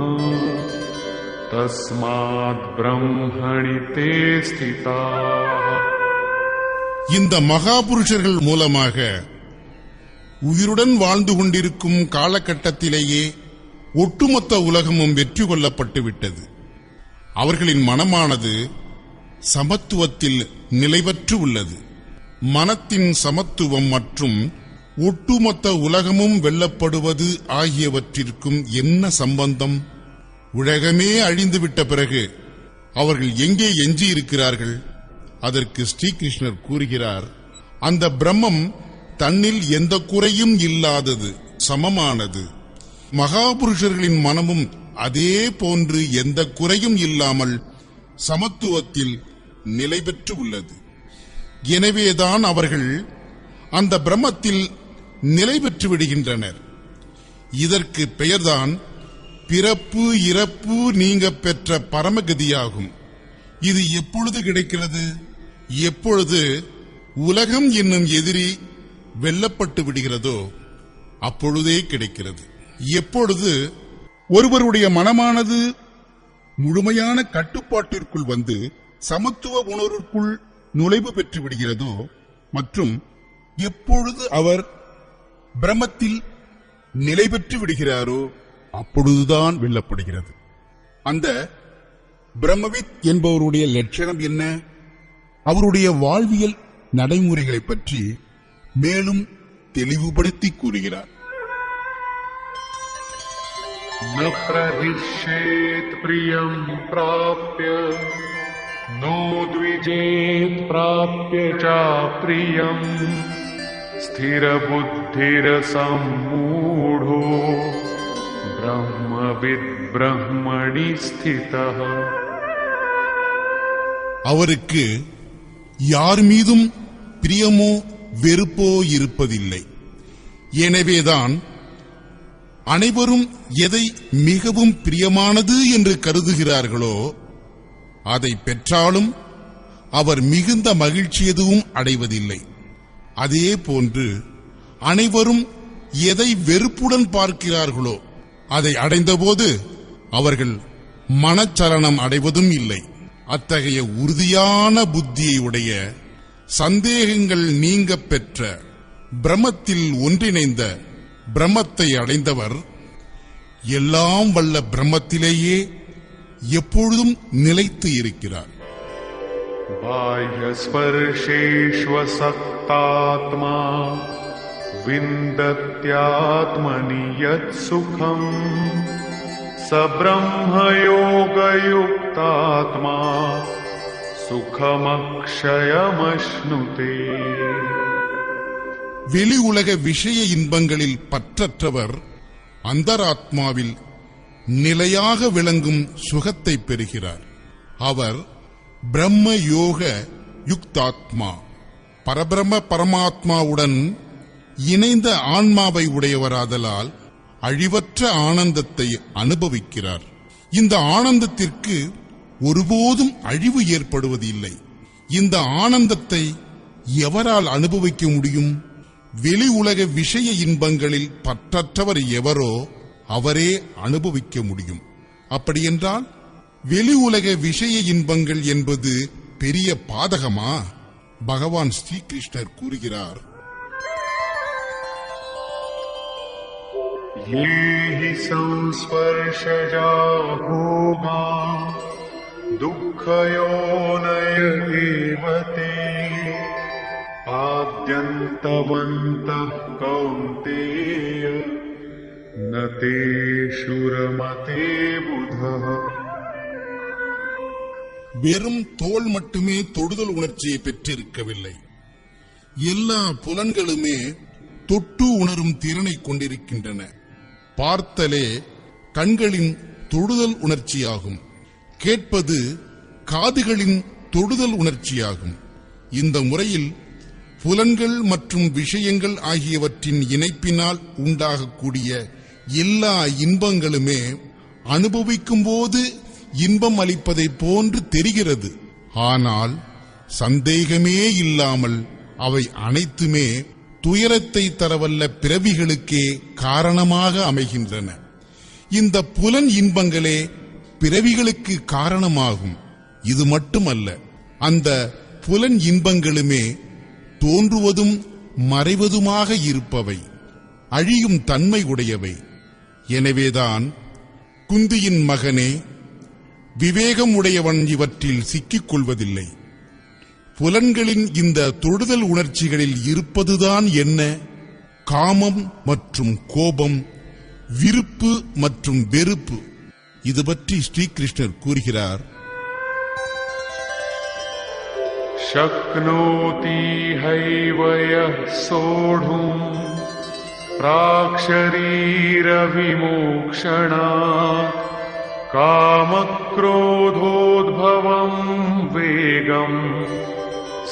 S2: तस्मात् ब्रह्मणि ते स्थिताः.
S1: இந்த மகாபுருஷர்கள் மூலமாக உயிருடன் வாழ்ந்து கொண்டிருக்கும் காலகட்டத்திலேயே ஒட்டுமொத்த உலகமும் வெற்றி கொள்ளப்பட்டுவிட்டது. அவர்களின் மனமானது சமத்துவத்தில் நிலைபெற்று உள்ளது. மனத்தின் சமத்துவம் மற்றும் ஒட்டுமொத்த உலகமும் வெல்லப்படுவது ஆகியவற்றிற்கும் என்ன சம்பந்தம்? உலகமே அழிந்துவிட்ட பிறகு அவர்கள் எங்கே எஞ்சியிருக்கிறார்கள்? அதற்கு ஸ்ரீகிருஷ்ணர் கூறுகிறார், அந்த பிரம்மம் தன்னில் எந்த குறையும் இல்லாதது, சமமானது. மகாபுருஷர்களின் மனமும் அதே போன்று எந்த குறையும் இல்லாமல் சமத்துவத்தில் நிலை பெற்று உள்ளது. எனவேதான் அவர்கள் அந்த பிரம்மத்தில் நிலை பெற்று விடுகின்றனர். இதற்கு பெயர்தான் பிறப்பு இறப்பு நீங்க பெற்ற பரமகதியாகும். இது எப்பொழுது கிடைக்கிறது? எப்பொழுது உலகம் என்னும் எதிரி வெல்லப்பட்டு விடுகிறதோ அப்பொழுதே கிடைக்கிறது. எப்பொழுது ஒருவருடைய மனமானது முழுமையான கட்டுப்பாட்டிற்குள் வந்து சமத்துவ உணர்வுக்குள் நுழைவு பெற்று விடுகிறதோ மற்றும் எப்பொழுது அவர் பிரம்மத்தில் நிலை பெற்று விடுகிறாரோ அப்பொழுதுதான் வெல்லப்படுகிறது. அந்த பிரம்மவித் என்பவருடைய லட்சணம் என்ன? அவருடைய வாழ்வியல் நடைமுறைகளை பற்றி மேலும் தெளிவுபடுத்தி கூறுகிறார்.
S2: न प्रहिष्येत् प्रियं प्राप्य नोद्विजेत् प्राप्य चाप्रियं स्थिरबुद्धिरसम्मूढो ब्रह्मविद् ब्रह्मणि स्थितः.
S1: அவருக்கு யார் மீதும் பிரியமோ வெறுப்போ இருப்பதில்லை. எனவேதான் அனைவரும் எதை மிகவும் பிரியமானது என்று கருதுகிறார்களோ அதை பெற்றாலும் அவர் மிகுந்த மகிழ்ச்சி எதுவும் அடைவதில்லை. அதே போன்று அனைவரும் எதை வெறுப்புடன் பார்க்கிறார்களோ அதை அடைந்தபோது அவர்கள் மனச்சலனம் அடைவதும் இல்லை. அத்தகைய உறுதியான புத்தியை உடைய சந்தேகங்கள் நீங்க பெற்ற பிரம்மத்தில் ஒன்றிணைந்த பிரம்மத்தை அடைந்தவர் எல்லாம் வல்ல பிரம்மத்திலேயே எப்பொழுதும் நிலைத்து இருக்கிறார்.
S2: बाह्यस्पर्शेष्वसक्तात्मा विन्दत्यात्मनि यत् सुखम् स ब्रह्मयोगयुक्तात्मा सुखमक्षयमश्नुते.
S1: வெளி உலக விஷய இன்பங்களில் பற்றற்றவர் அந்தராத்மாவில் நிலையாக விளங்கும் சுகத்தை பெறுகிறார். அவர் பிரம்ம யோக யுக்தாத்மா, பரபிரம்ம பரமாத்மாவுடன் இணைந்த ஆன்மாவை உடையவராதலால் அழிவற்ற ஆனந்தத்தை அனுபவிக்கிறார். இந்த ஆனந்தத்திற்கு ஒருபோதும் அழிவு ஏற்படுவது இல்லை. இந்த ஆனந்தத்தை எவரால் அனுபவிக்க முடியும்? வெளி உலக விஷய இன்பங்களில் பற்றற்றவர் எவரோ அவரே அனுபவிக்க முடியும். அப்படியென்றால் வெளி உலக விஷய இன்பங்கள் என்பது பெரிய பாதகமா? பகவான் ஸ்ரீகிருஷ்ணர் கூறுகிறார்,
S2: ये हि संस्पर्शजा भोगा दुःखयोनय एव ते आद्यन्तवन्तः कौन्तेय न तेषुरमते बुधः.
S1: வெறும் தோல் மட்டுமே தொடுதல் உணர்ச்சியை பெற்றிருக்கவில்லை. எல்லா புலன்களுமே தொட்டு உணரும் திறனை கொண்டிருக்கின்றன. பார்த்தலே கண்களின் தொடுதல் உணர்ச்சியாகும். கேட்பது காதுகளின் தொடுதல் உணர்ச்சியாகும். இந்த முறையில் புலன்கள் மற்றும் விஷயங்கள் ஆகியவற்றின் இணைப்பினால் உண்டாகக்கூடிய எல்லா இன்பங்களுமே அனுபவிக்கும் போது இன்பம் அளிப்பதை போன்று தெரிகிறது. ஆனால் சந்தேகமே இல்லாமல் அவை அனைத்துமே துயரத்தை தரவல்ல பிறவிகளுக்கே காரணமாக அமைகின்றன. இந்த புலன் இன்பங்களே பிறவிகளுக்கு காரணமாகும். இது மட்டுமல்ல, அந்த புலன் இன்பங்களுமே தோன்றுவதும் மறைவதுமாக இருப்பவை, அழியும் தன்மை உடையவை. எனவேதான் குந்தியின் மகனே, விவேகம் உடையவன் இவற்றில் சிக்கிக் கொள்வதில்லை. புலன்களின் இந்த தொடுதல் உணர்ச்சிகளில் இருப்பதுதான் என்ன? காமம் மற்றும் கோபம், விருப்பு மற்றும் வெறுப்பு. இது பற்றி ஸ்ரீகிருஷ்ணர் கூறுகிறார்,
S2: शक्नोति हैव यः सोढुम् प्राक्शरीरविमोक्षणात् कामक्रोधोद्भवम् वेगम्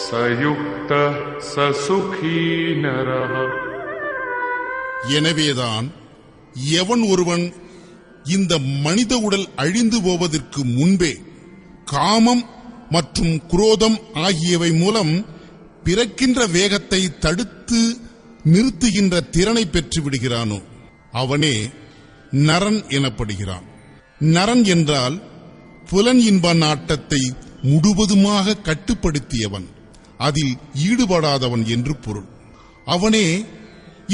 S2: स युक्तः स सुखी नरः.
S1: எனவேதான் எவன் ஒருவன் இந்த மனித உடல் அழிந்து போவதற்கு முன்பே காமம் மற்றும் குரோதம் ஆகியவை மூலம் பிறக்கின்ற வேகத்தை தடுத்து நிறுத்துகின்ற திறனை பெற்று விடுகிறானோ அவனே நரன் எனப்படுகிறான். நரன் என்றால் புலன் இன்ப நாட்டத்தை முழுவதுமாக கட்டுப்படுத்தியவன், அதில் ஈடுபடாதவன் என்று பொருள். அவனே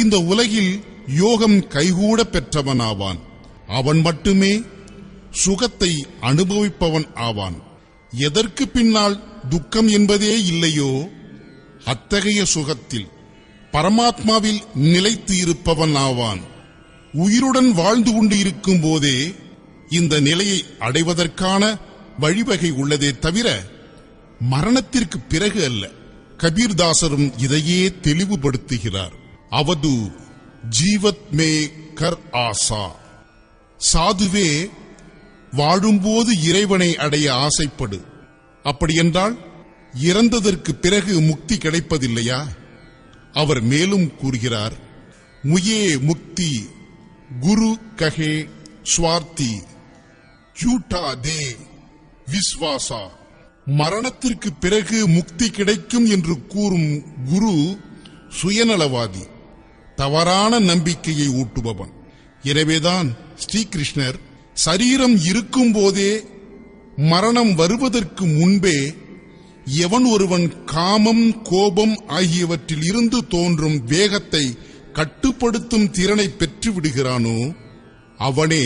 S1: இந்த உலகில் யோகம் கைகூட பெற்றவனாவான். அவன் மட்டுமே சுகத்தை அனுபவிப்பவன் ஆவான். எதற்கு பின்னால் துக்கம் என்பதே இல்லையோ அத்தகைய சுகத்தில் பரமாத்மாவில் நிலைத்து இருப்பவன் ஆவான். உயிருடன் வாழ்ந்து கொண்டு இருக்கும் போதே இந்த நிலையை அடைவதற்கான வழிவகை உள்ளதே தவிர மரணத்திற்கு பிறகு அல்ல. கபீர்தாசரும் இதையே தெளிவுபடுத்துகிறார். அவது ஜீவத் மே கர் ஆசா. சாதுவே, வாழும்போது இறைவனை அடைய ஆசைப்படு. அப்படியென்றால் இறந்ததற்கு பிறகு முக்தி கிடைப்பதில்லையா? அவர் மேலும் கூறுகிறார், முயே முக்தி குரு கஹே ஸ்வார்த்தி ஜூட்டா தே விஸ்வாசா. மரணத்திற்கு பிறகு முக்தி கிடைக்கும் என்று கூறும் குரு சுயநலவாதி, தவறான நம்பிக்கையை ஊட்டுபவன். எனவேதான் ஸ்ரீகிருஷ்ணர் சரீரம் இருக்கும் போதே மரணம் வருவதற்கு முன்பே எவன் ஒருவன் காமம் கோபம் ஆகியவற்றில் இருந்து தோன்றும் வேகத்தை கட்டுப்படுத்தும் திறனை பெற்று விடுகிறானோ அவனே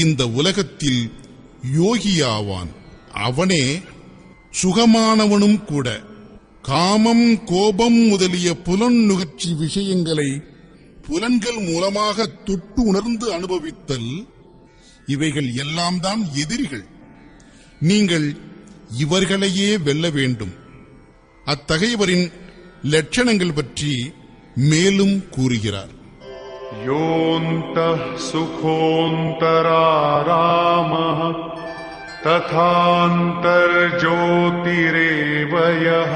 S1: இந்த உலகத்தில் யோகியாவான். அவனே சுகமானவனும் கூட. காமம் கோபம் முதலிய புலன் நுகர்ச்சி விஷயங்களை புலன்கள் மூலமாக தொட்டு உணர்ந்து அனுபவித்தல், இவைகள் எல்லாம் தான் எதிரிகள். நீங்கள் இவர்களையே வெல்ல வேண்டும். அத்தகையவரின் லட்சணங்கள் பற்றி மேலும் கூறுகிறார்.
S2: யோந்தः சுகோந்தராராமः ததாந்தர்ஜோதிரேவ யः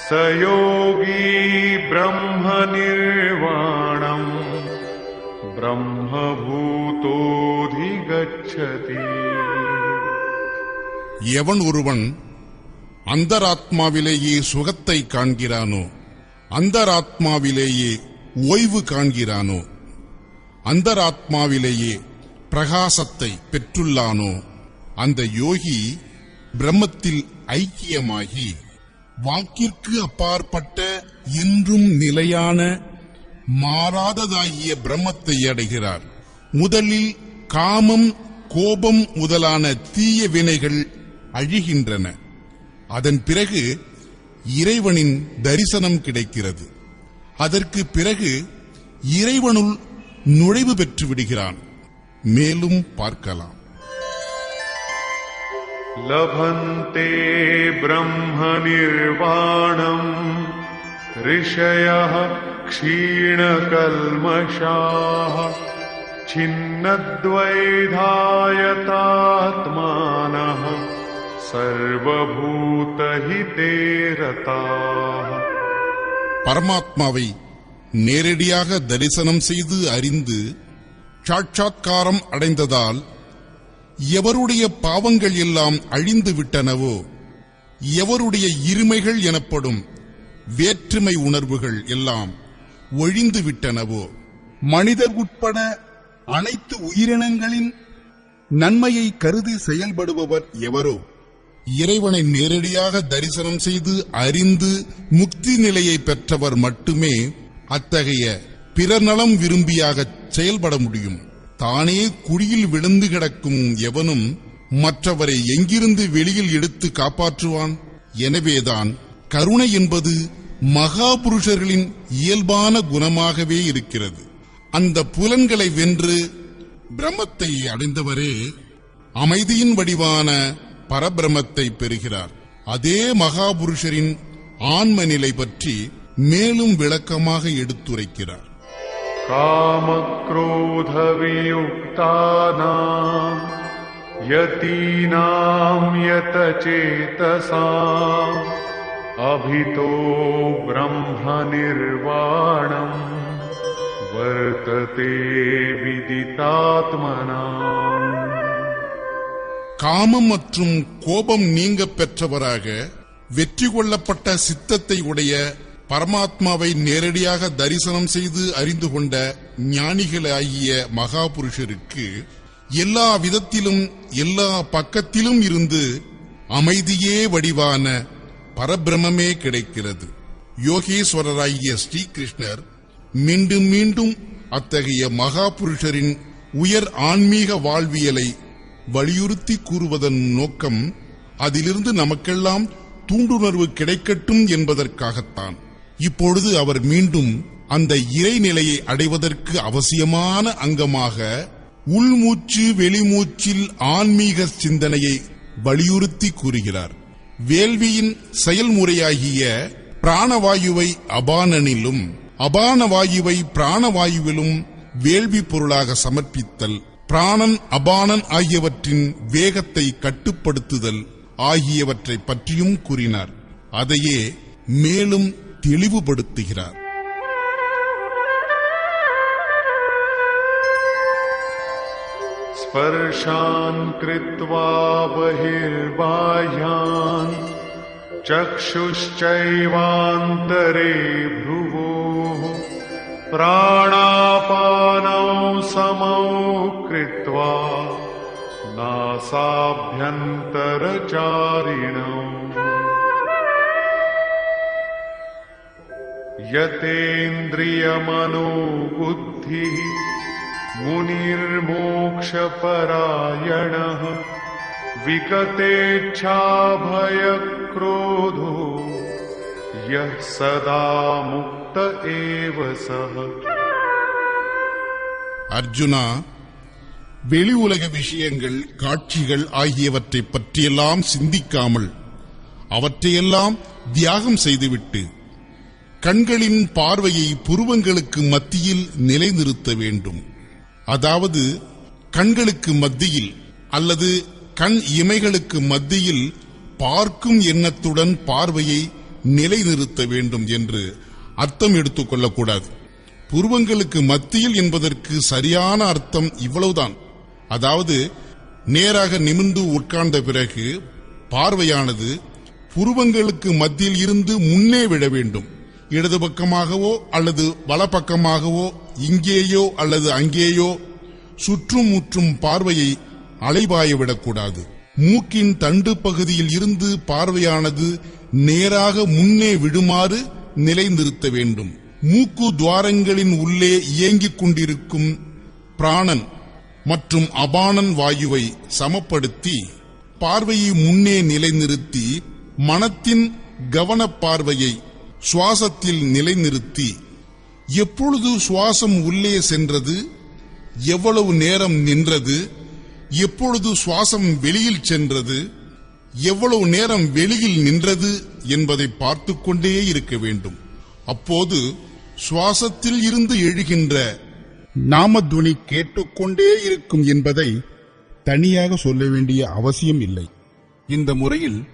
S2: ஸ யோகி பிரம்ம நிர்வாணம் பிரம்மபூதோதிகச்சதி.
S1: எவன் ஒருவன் அந்தராத்மாவிலேயே சுகத்தை காண்கிறானோ, அந்தராத்மாவிலேயே ஓய்வு காண்கிறானோ, அந்தராத்மாவிலேயே பிரகாசத்தை பெற்றுள்ளானோ அந்த யோகி பிரம்மத்தில் ஐக்கியமாகி வாக்கிற்கு அப்பாற்பட்ட என்றும் நிலையான மாறாததாகிய பிரம்மத்தை அடைகிறார். முதலில் காமம் கோபம் முதலான தீய வினைகள் அழிகின்றன. அதன் பிறகு இறைவனின் தரிசனம் கிடைக்கிறது. அதற்கு பிறகு இறைவனுள் நுழைவு பெற்று விடுகிறான். மேலும் பார்க்கலாம்.
S2: லபந்தே பிரம்ம நிர்வாணம் ரிஷயः க்ஷீணகல்மஷாः சின்னத்வைதாயதாத்மானः சர்வபூதஹிதே ரதாः.
S1: பரமாத்மாவை நேரடியாக தரிசனம் செய்து அறிந்து சாட்சாத்காரம் அடைந்ததால் எவருடைய பாவங்கள் எல்லாம் அழிந்து விட்டனவோ, எவருடைய இருமைகள் எனப்படும் வேற்றுமை உணர்வுகள் எல்லாம் ஒழிந்து விட்டனவோ, மனிதர் உட்பட அனைத்து உயிரினங்களின் நன்மையை கருதி செயல்படுபவர் எவரோ, இறைவனை நேரடியாக தரிசனம் செய்து அறிந்து முக்தி நிலையை பெற்றவர் மட்டுமே அத்தகைய பிறர் நலம் விரும்பியாக செயல்பட முடியும். தானே குழியில் விழுந்து கிடக்கும் எவனும் மற்றவரை எங்கிருந்து வெளியில் எடுத்து காப்பாற்றுவான்? எனவேதான் கருணை என்பது மகாபுருஷர்களின் இயல்பான குணமாகவே இருக்கிறது. அந்த புலன்களை வென்று பிரம்மத்தை அடைந்தவரே அமைதியின் வடிவான பரபிரமத்தை பெறுகிறார். அதே மகாபுருஷரின் ஆன்ம நிலை பற்றி மேலும் விளக்கமாக எடுத்துரைக்கிறார்.
S2: காமக்ரோத வியுக்தானாம் யதீனாம் யதசேதசாம் அபிதோ பிரம்ம நிர்வாணம் வர்த்ததே விதிதாத்மனாம்.
S1: காமம் மற்றும் கோபம் நீங்க பெற்றவராக வெற்றி கொள்ளப்பட்ட சித்தத்தை உடைய பரமாத்மாவை நேரடியாக தரிசனம் செய்து அறிந்து கொண்ட ஞானிகளாகிய மகாபுருஷருக்கு எல்லா விதத்திலும் எல்லா பக்கத்திலும் இருந்து அமைதியே வடிவான பரபிரமே கிடைக்கிறது. யோகேஸ்வரராகிய ஸ்ரீகிருஷ்ணர் மீண்டும் மீண்டும் அத்தகைய மகாபுருஷரின் உயர் ஆன்மீக வாழ்வியலை வலியுறுத்தி கூறுவதன் நோக்கம் அதிலிருந்து நமக்கெல்லாம் தூண்டுணர்வு கிடைக்கட்டும் என்பதற்காகத்தான். இப்பொழுது அவர் மீண்டும் அந்த இறைநிலையை அடைவதற்கு அவசியமான அங்கமாக உள்மூச்சு வெளிமூச்சில் ஆன்மீக சிந்தனையை வலியுறுத்தி கூறுகிறார். வேள்வியின் செயல்முறையாகிய பிராணவாயுவை அபானனிலும் அபானவாயுவை பிராணவாயுவிலும் வேள்வி பொருளாக சமர்ப்பித்தல், பிராணன் அபானன் ஆகியவற்றின் வேகத்தை கட்டுப்படுத்துதல் ஆகியவற்றை பற்றியும் கூறினார். அதையே மேலும் தெளிவுபடுத்துகிறார்.
S2: स्पर्शान् कृत्वा बहिर्बाह्यान् चक्षुश्चैवान्तरे भ्रुवोः प्राणापानौ समौ कृत्वा नासाभ्यन्तरचारिणौ यतेन्द्रियमनोबुद्धिः मुनिर्मोक्षपरायणः विगतेच्छाभयक्रोधो यः सदा मुक्त एव सः.
S1: அர்ஜுனா, வெளி உலக விஷயங்கள், காட்சிகள் ஆகியவற்றை பற்றியெல்லாம் சிந்திக்காமல் அவற்றையெல்லாம் தியாகம் செய்துவிட்டு கண்களின் பார்வையை புருவங்களுக்கு மத்தியில் நிலைநிறுத்த வேண்டும். அதாவது கண்களுக்கு மத்தியில் அல்லது கண் இமைகளுக்கு மத்தியில் பார்க்கும் எண்ணத்துடன் பார்வையை நிலைநிறுத்த வேண்டும் என்று அர்த்தம் எடுத்துக் கொள்ளக்கூடாது. புருவங்களுக்கு மத்தியில் என்பதற்கு சரியான அர்த்தம் இவ்வளவுதான். அதாவது நேராக நிமிர்ந்து உட்கார்ந்த பிறகு பார்வையானது புருவங்களுக்கு மத்தியில் இருந்து முன்னே விட வேண்டும். இடது பக்கமாகவோ அல்லது வலப்பக்கமாகவோ, இங்கேயோ அல்லது அங்கேயோ சுற்றும் முற்றும் பார்வையை அலைபாயவிடக்கூடாது. மூக்கின் தண்டு பகுதியில் இருந்து பார்வையானது நேராக முன்னே விடுமாறு நிலைநிறுத்த வேண்டும். மூக்கு துவாரங்களின் உள்ளே இயங்கிக் கொண்டிருக்கும் பிராணன் மற்றும் அபானன் வாயுவை சமப்படுத்தி பார்வையை முன்னே நிலைநிறுத்தி மனத்தின் கவனப் பார்வையை சுவாசத்தில் நிலைநிறுத்தி எப்பொழுது சுவாசம் உள்ளே சென்றது, எவ்வளவு நேரம் நின்றது, எப்பொழுது சுவாசம் வெளியில் சென்றது, எவ்வளவு நேரம் வெளியில் நின்றது என்பதை பார்த்துக் கொண்டே இருக்க வேண்டும். அப்போது சுவாசத்தில் இருந்து எழுகின்ற நாமத்வனி கேட்டுக்கொண்டே இருக்கும் என்பதை தனியாக சொல்ல வேண்டிய அவசியம் இல்லை. இந்த முறையில்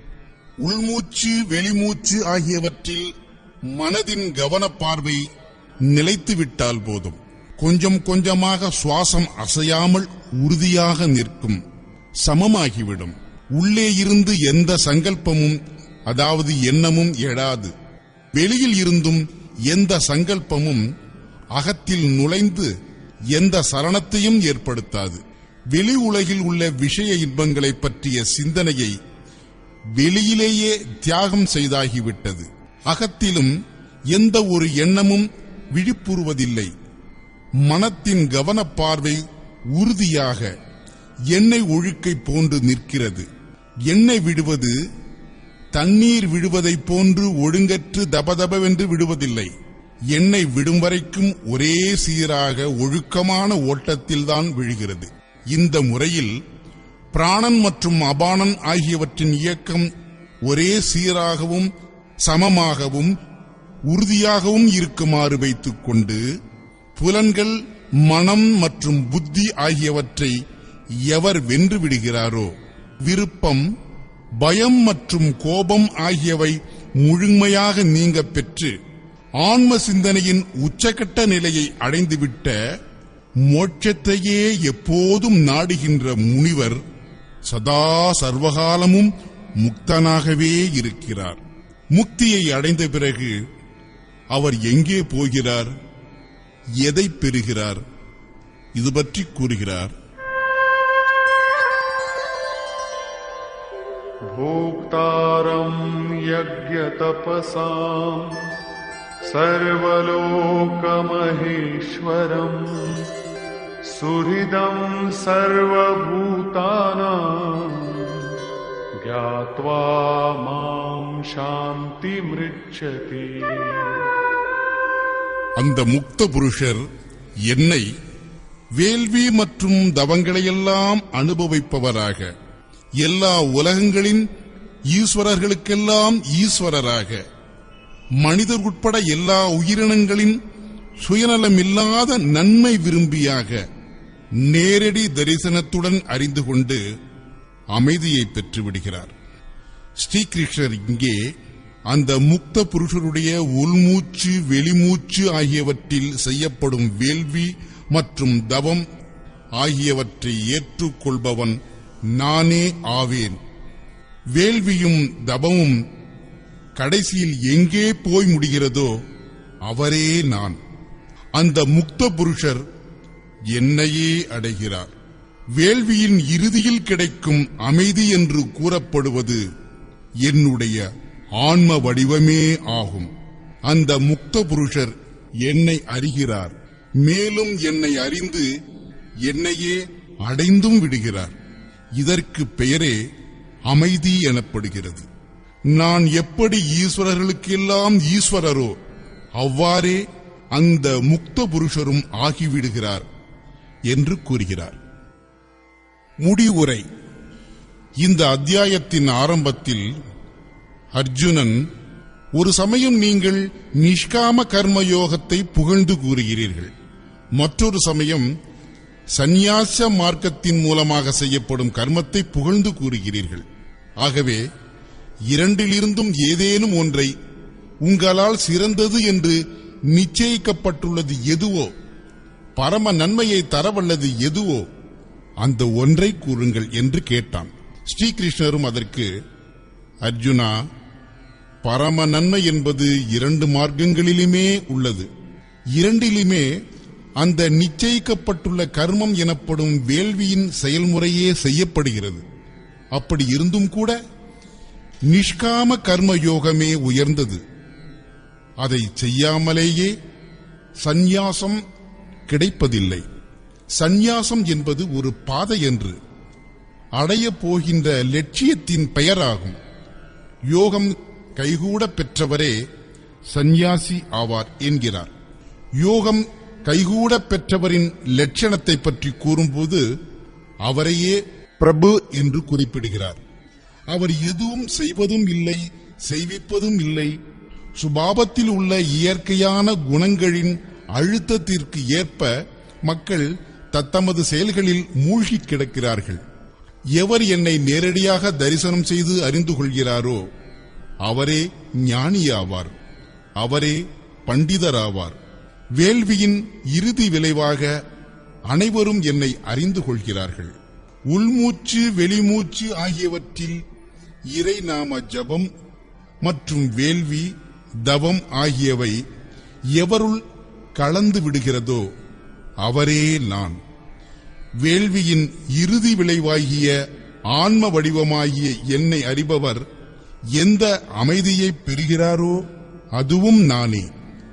S1: உள்மூச்சு வெளிமூச்சு ஆகியவற்றில் மனதின் கவனப்பார்வை நிலைத்துவிட்டால் போதும். கொஞ்சம் கொஞ்சமாக சுவாசம் அசையாமல் உறுதியாக நிற்கும், சமமாகிவிடும். உள்ளே இருந்து எந்த சங்கல்பமும், அதாவது எண்ணமும் எழாது. வெளியில் இருந்தும் எந்த சங்கல்பமும் அகத்தில் நுழைந்து எந்த சலனத்தையும் ஏற்படுத்தாது. வெளி உலகில் உள்ள விஷய இன்பங்களை பற்றிய சிந்தனையை வெளியிலேயே தியாகம் செய்தாகிவிட்டது. அகத்திலும் எந்த ஒரு எண்ணமும் விழிப்புறுவதில்லை. மனத்தின் கவனப்பார்வை உறுதியாக எண்ணெய் ஒழுக்கை போன்று நிற்கிறது. எண்ணெய் விடுவது தண்ணீர் விடுவதைப் போன்று ஒழுங்கற்று தபதபவென்று விடுவதில்லை. எண்ணெய் விடும் வரைக்கும் ஒரே சீராக ஒழுக்கமான ஓட்டத்தில்தான் விழுகிறது. இந்த முறையில் பிராணன் மற்றும் அபானன் ஆகியவற்றின் இயக்கம் ஒரே சீராகவும் சமமாகவும் உறுதியாகவும் இருக்குமாறு வைத்துக் கொண்டு புலன்கள், மனம் மற்றும் புத்தி ஆகியவற்றை எவர் வென்று விடுகிறாரோ, விருப்பம், பயம் மற்றும் கோபம் ஆகியவை முழுமையாக நீங்க பெற்று ஆன்ம சிந்தனையின் உச்சகட்ட நிலையை அடைந்துவிட்ட மோட்சத்தையே எப்போதும் நாடுகின்ற முனிவர் சதா சர்வகாலமும் முக்தனாகவே இருக்கிறார். முக்தியை அடைந்த பிறகு அவர் எங்கே போகிறார், எதை பெறுகிறார், இது பற்றி கூறுகிறார்.
S2: भोक्तारं यज्ञतपसां सर्वलोकमहेश्वरं सुहृदं सर्वभूतानां ज्ञात्वा मां शान्तिमृच्छति.
S1: அந்த முக்த புருஷர் என்னை வேள்வி மற்றும் தவங்களையெல்லாம் அனுபவிப்பவராக, எல்லா உலகங்களின் ஈஸ்வரர்களுக்கெல்லாம் ஈஸ்வரராக, மனிதர் உட்பட எல்லா உயிரினங்களின் சுயநலமில்லாத நன்மை விரும்பியாக நேரடி தரிசனத்துடன் அறிந்து கொண்டு அமைதியை பெற்றுவிடுகிறார். ஸ்ரீகிருஷ்ணர் இங்கே அந்த முக்த புருஷருடைய உள்மூச்சு வெளிமூச்சு ஆகியவற்றில் செய்யப்படும் வேள்வி மற்றும் தவம் ஆகியவற்றை ஏற்றுக்கொள்பவன் நானே ஆவேன். வேள்வியும் தவமும் கடைசியில் எங்கே போய் முடிகிறதோ அவரே நான். அந்த முக்த புருஷர் என்னையே அடைகிறார். வேள்வியின் இறுதியில் கிடைக்கும் அமைதி என்று கூறப்படுவது என்னுடைய ஆன்ம வடிவமே ஆகும். அந்த முக்த புருஷர் என்னை அறிகிறார், மேலும் என்னை அறிந்து என்னையே அடைந்தும் விடுகிறார். இதற்கு பெயரே அமைதி எனப்படுகிறது. நான் எப்படி ஈஸ்வரர்களுக்கெல்லாம் ஈஸ்வரரோ அவ்வாறே அந்த முக்த புருஷரும் ஆகிவிடுகிறார் என்று கூறுகிறார். முடிவுரை. இந்த அத்தியாயத்தின் ஆரம்பத்தில் அர்ஜுனன், ஒரு சமயம் நீங்கள் நிஷ்காம கர்மயோகத்தை புகழ்ந்து கூறுகிறீர்கள், மற்றொரு சமயம் சந்நியாச மார்க்கத்தின் மூலமாக செய்யப்படும் கர்மத்தை புகழ்ந்து கூறுகிறீர்கள். ஆகவே இரண்டிலிருந்தும் ஏதேனும் ஒன்றை உங்களால் சிறந்தது என்று நிச்சயிக்கப்பட்டுள்ளது எதுவோ, பரம நன்மையை தரவல்லது எதுவோ அந்த ஒன்றை கூறுங்கள் என்று கேட்டான். ஸ்ரீகிருஷ்ணரும் அதற்கு, அர்ஜுனா, பரம நன்மை என்பது இரண்டு மார்க்கங்களிலுமே உள்ளது. இரண்டிலுமே அந்த நிச்சயிக்கப்பட்டுள்ள கர்மம் எனப்படும் வேள்வியின் செயல்முறையே செய்யப்படுகிறது. அப்படி இருந்தும் கூட நிஷ்காம கர்ம யோகமே உயர்ந்தது. அதை செய்யாமலேயே சந்நியாசம் கிடைப்பதில்லை. சந்நியாசம் என்பது ஒரு பாதை என்று அடையப் போகின்ற லட்சியத்தின் பெயராகும். யோகம் கைகூட பெற்றவரே சந்நியாசி ஆவார் என்கிறார். யோகம் கைகூட பெற்றவரின் லட்சணத்தை பற்றி கூறும்போது அவரையே பிரபு என்று குறிப்பிடுகிறார். அவர் எதுவும் செய்வதும் இல்லை, செய்விப்பதும் இல்லை. சுபாவத்தில் உள்ள இயற்கையான குணங்களின் அழுத்தத்திற்கு ஏற்ப மக்கள் தத்தமது செயல்களில் மூழ்கி கிடக்கிறார்கள். எவர் என்னை நேரடியாக தரிசனம் செய்து அறிந்து கொள்கிறாரோ அவரே ஞானியாவார், அவரே பண்டிதராவார். வேள்வியின் இறுதி விளைவாக அனைவரும் என்னை அறிந்து கொள்கிறார்கள். உள்மூச்சு வெளிமூச்சு ஆகியவற்றில் இறை நாம ஜபம் மற்றும் வேள்வி தவம் ஆகியவை எவருள் கலந்து விடுகிறதோ அவரே நான். வேள்வியின் இறுதி விளைவாகிய ஆன்ம வடிவமாகிய என்னை அறிபவர் எந்த அமைதியை பெறுகிறாரோ அதுவும் நானே.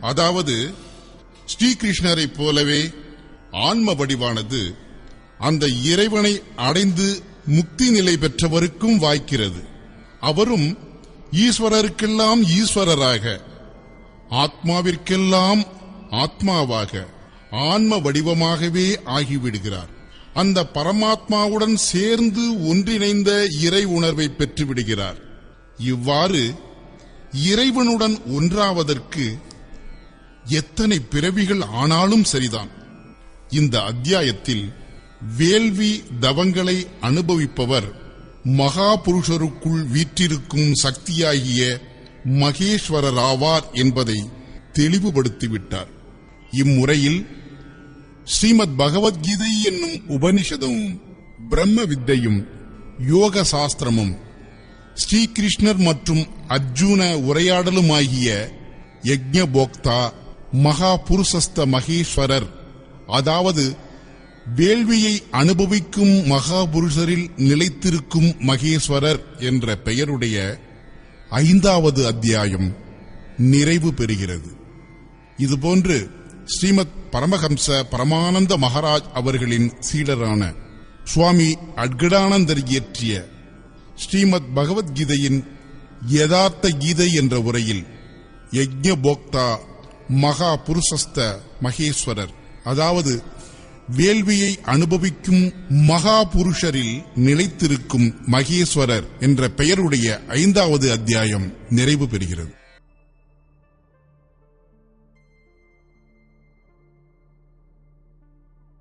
S1: அதாவது ஸ்ரீகிருஷ்ணரைப் போலவே ஆன்ம வடிவானது அந்த இறைவனை அடைந்து முக்தி நிலை பெற்றவருக்கும் வாய்க்கிறது. அவரும் ஈஸ்வரருக்கெல்லாம் ஈஸ்வரராக, ஆத்மாவிற்கெல்லாம் ஆத்மாவாக, ஆன்ம வடிவமாகவே ஆகிவிடுகிறார். அந்த பரமாத்மாவுடன் சேர்ந்து ஒன்றிணைந்த இறை உணர்வை பெற்றுவிடுகிறார். இவ்வாறு இறைவனுடன் ஒன்றாவதற்கு எத்தனை பிறவிகள் ஆனாலும் சரிதான். இந்த அத்தியாயத்தில் வேள்வி தவங்களை அனுபவிப்பவர் மகா புருஷருக்குள் வீற்றிருக்கும் சக்தியாகிய மகேஸ்வரராவார் என்பதை தெளிவுபடுத்திவிட்டார். இம்முறையில் ஸ்ரீமத் பகவத்கீதை என்னும் உபனிஷதமும் பிரம்ம வித்தையும் யோக சாஸ்திரமும் ஸ்ரீகிருஷ்ணர் மற்றும் அர்ஜுன உரையாடலுமாகிய யஜ்ஞபோக்தா மகா புருஷஸ்த மகேஸ்வரர், அதாவது வேள்வியை அனுபவிக்கும் மகாபுருஷரில் நிலைத்திருக்கும் மகேஸ்வரர் என்ற பெயருடைய 5வது அத்தியாயம் நிறைவு பெறுகிறது. இதுபோன்று ஸ்ரீமத் பரமஹம்ச பரமானந்த மகாராஜ் அவர்களின் சீடரான சுவாமி அட்கடானந்தர் இயற்றிய ஸ்ரீமத் பகவத்கீதையின் யதார்த்த கீதை என்ற உரையில் யஜ்ஞபோக்தா மகா புருஷஸ்த மகேஸ்வரர், அதாவது வேள்வியை அனுபவிக்கும் மகா புருஷரில் நிலைத்திருக்கும் மகேஸ்வரர் என்ற பெயருடைய 5வது அத்தியாயம் நிறைவு பெறுகிறது.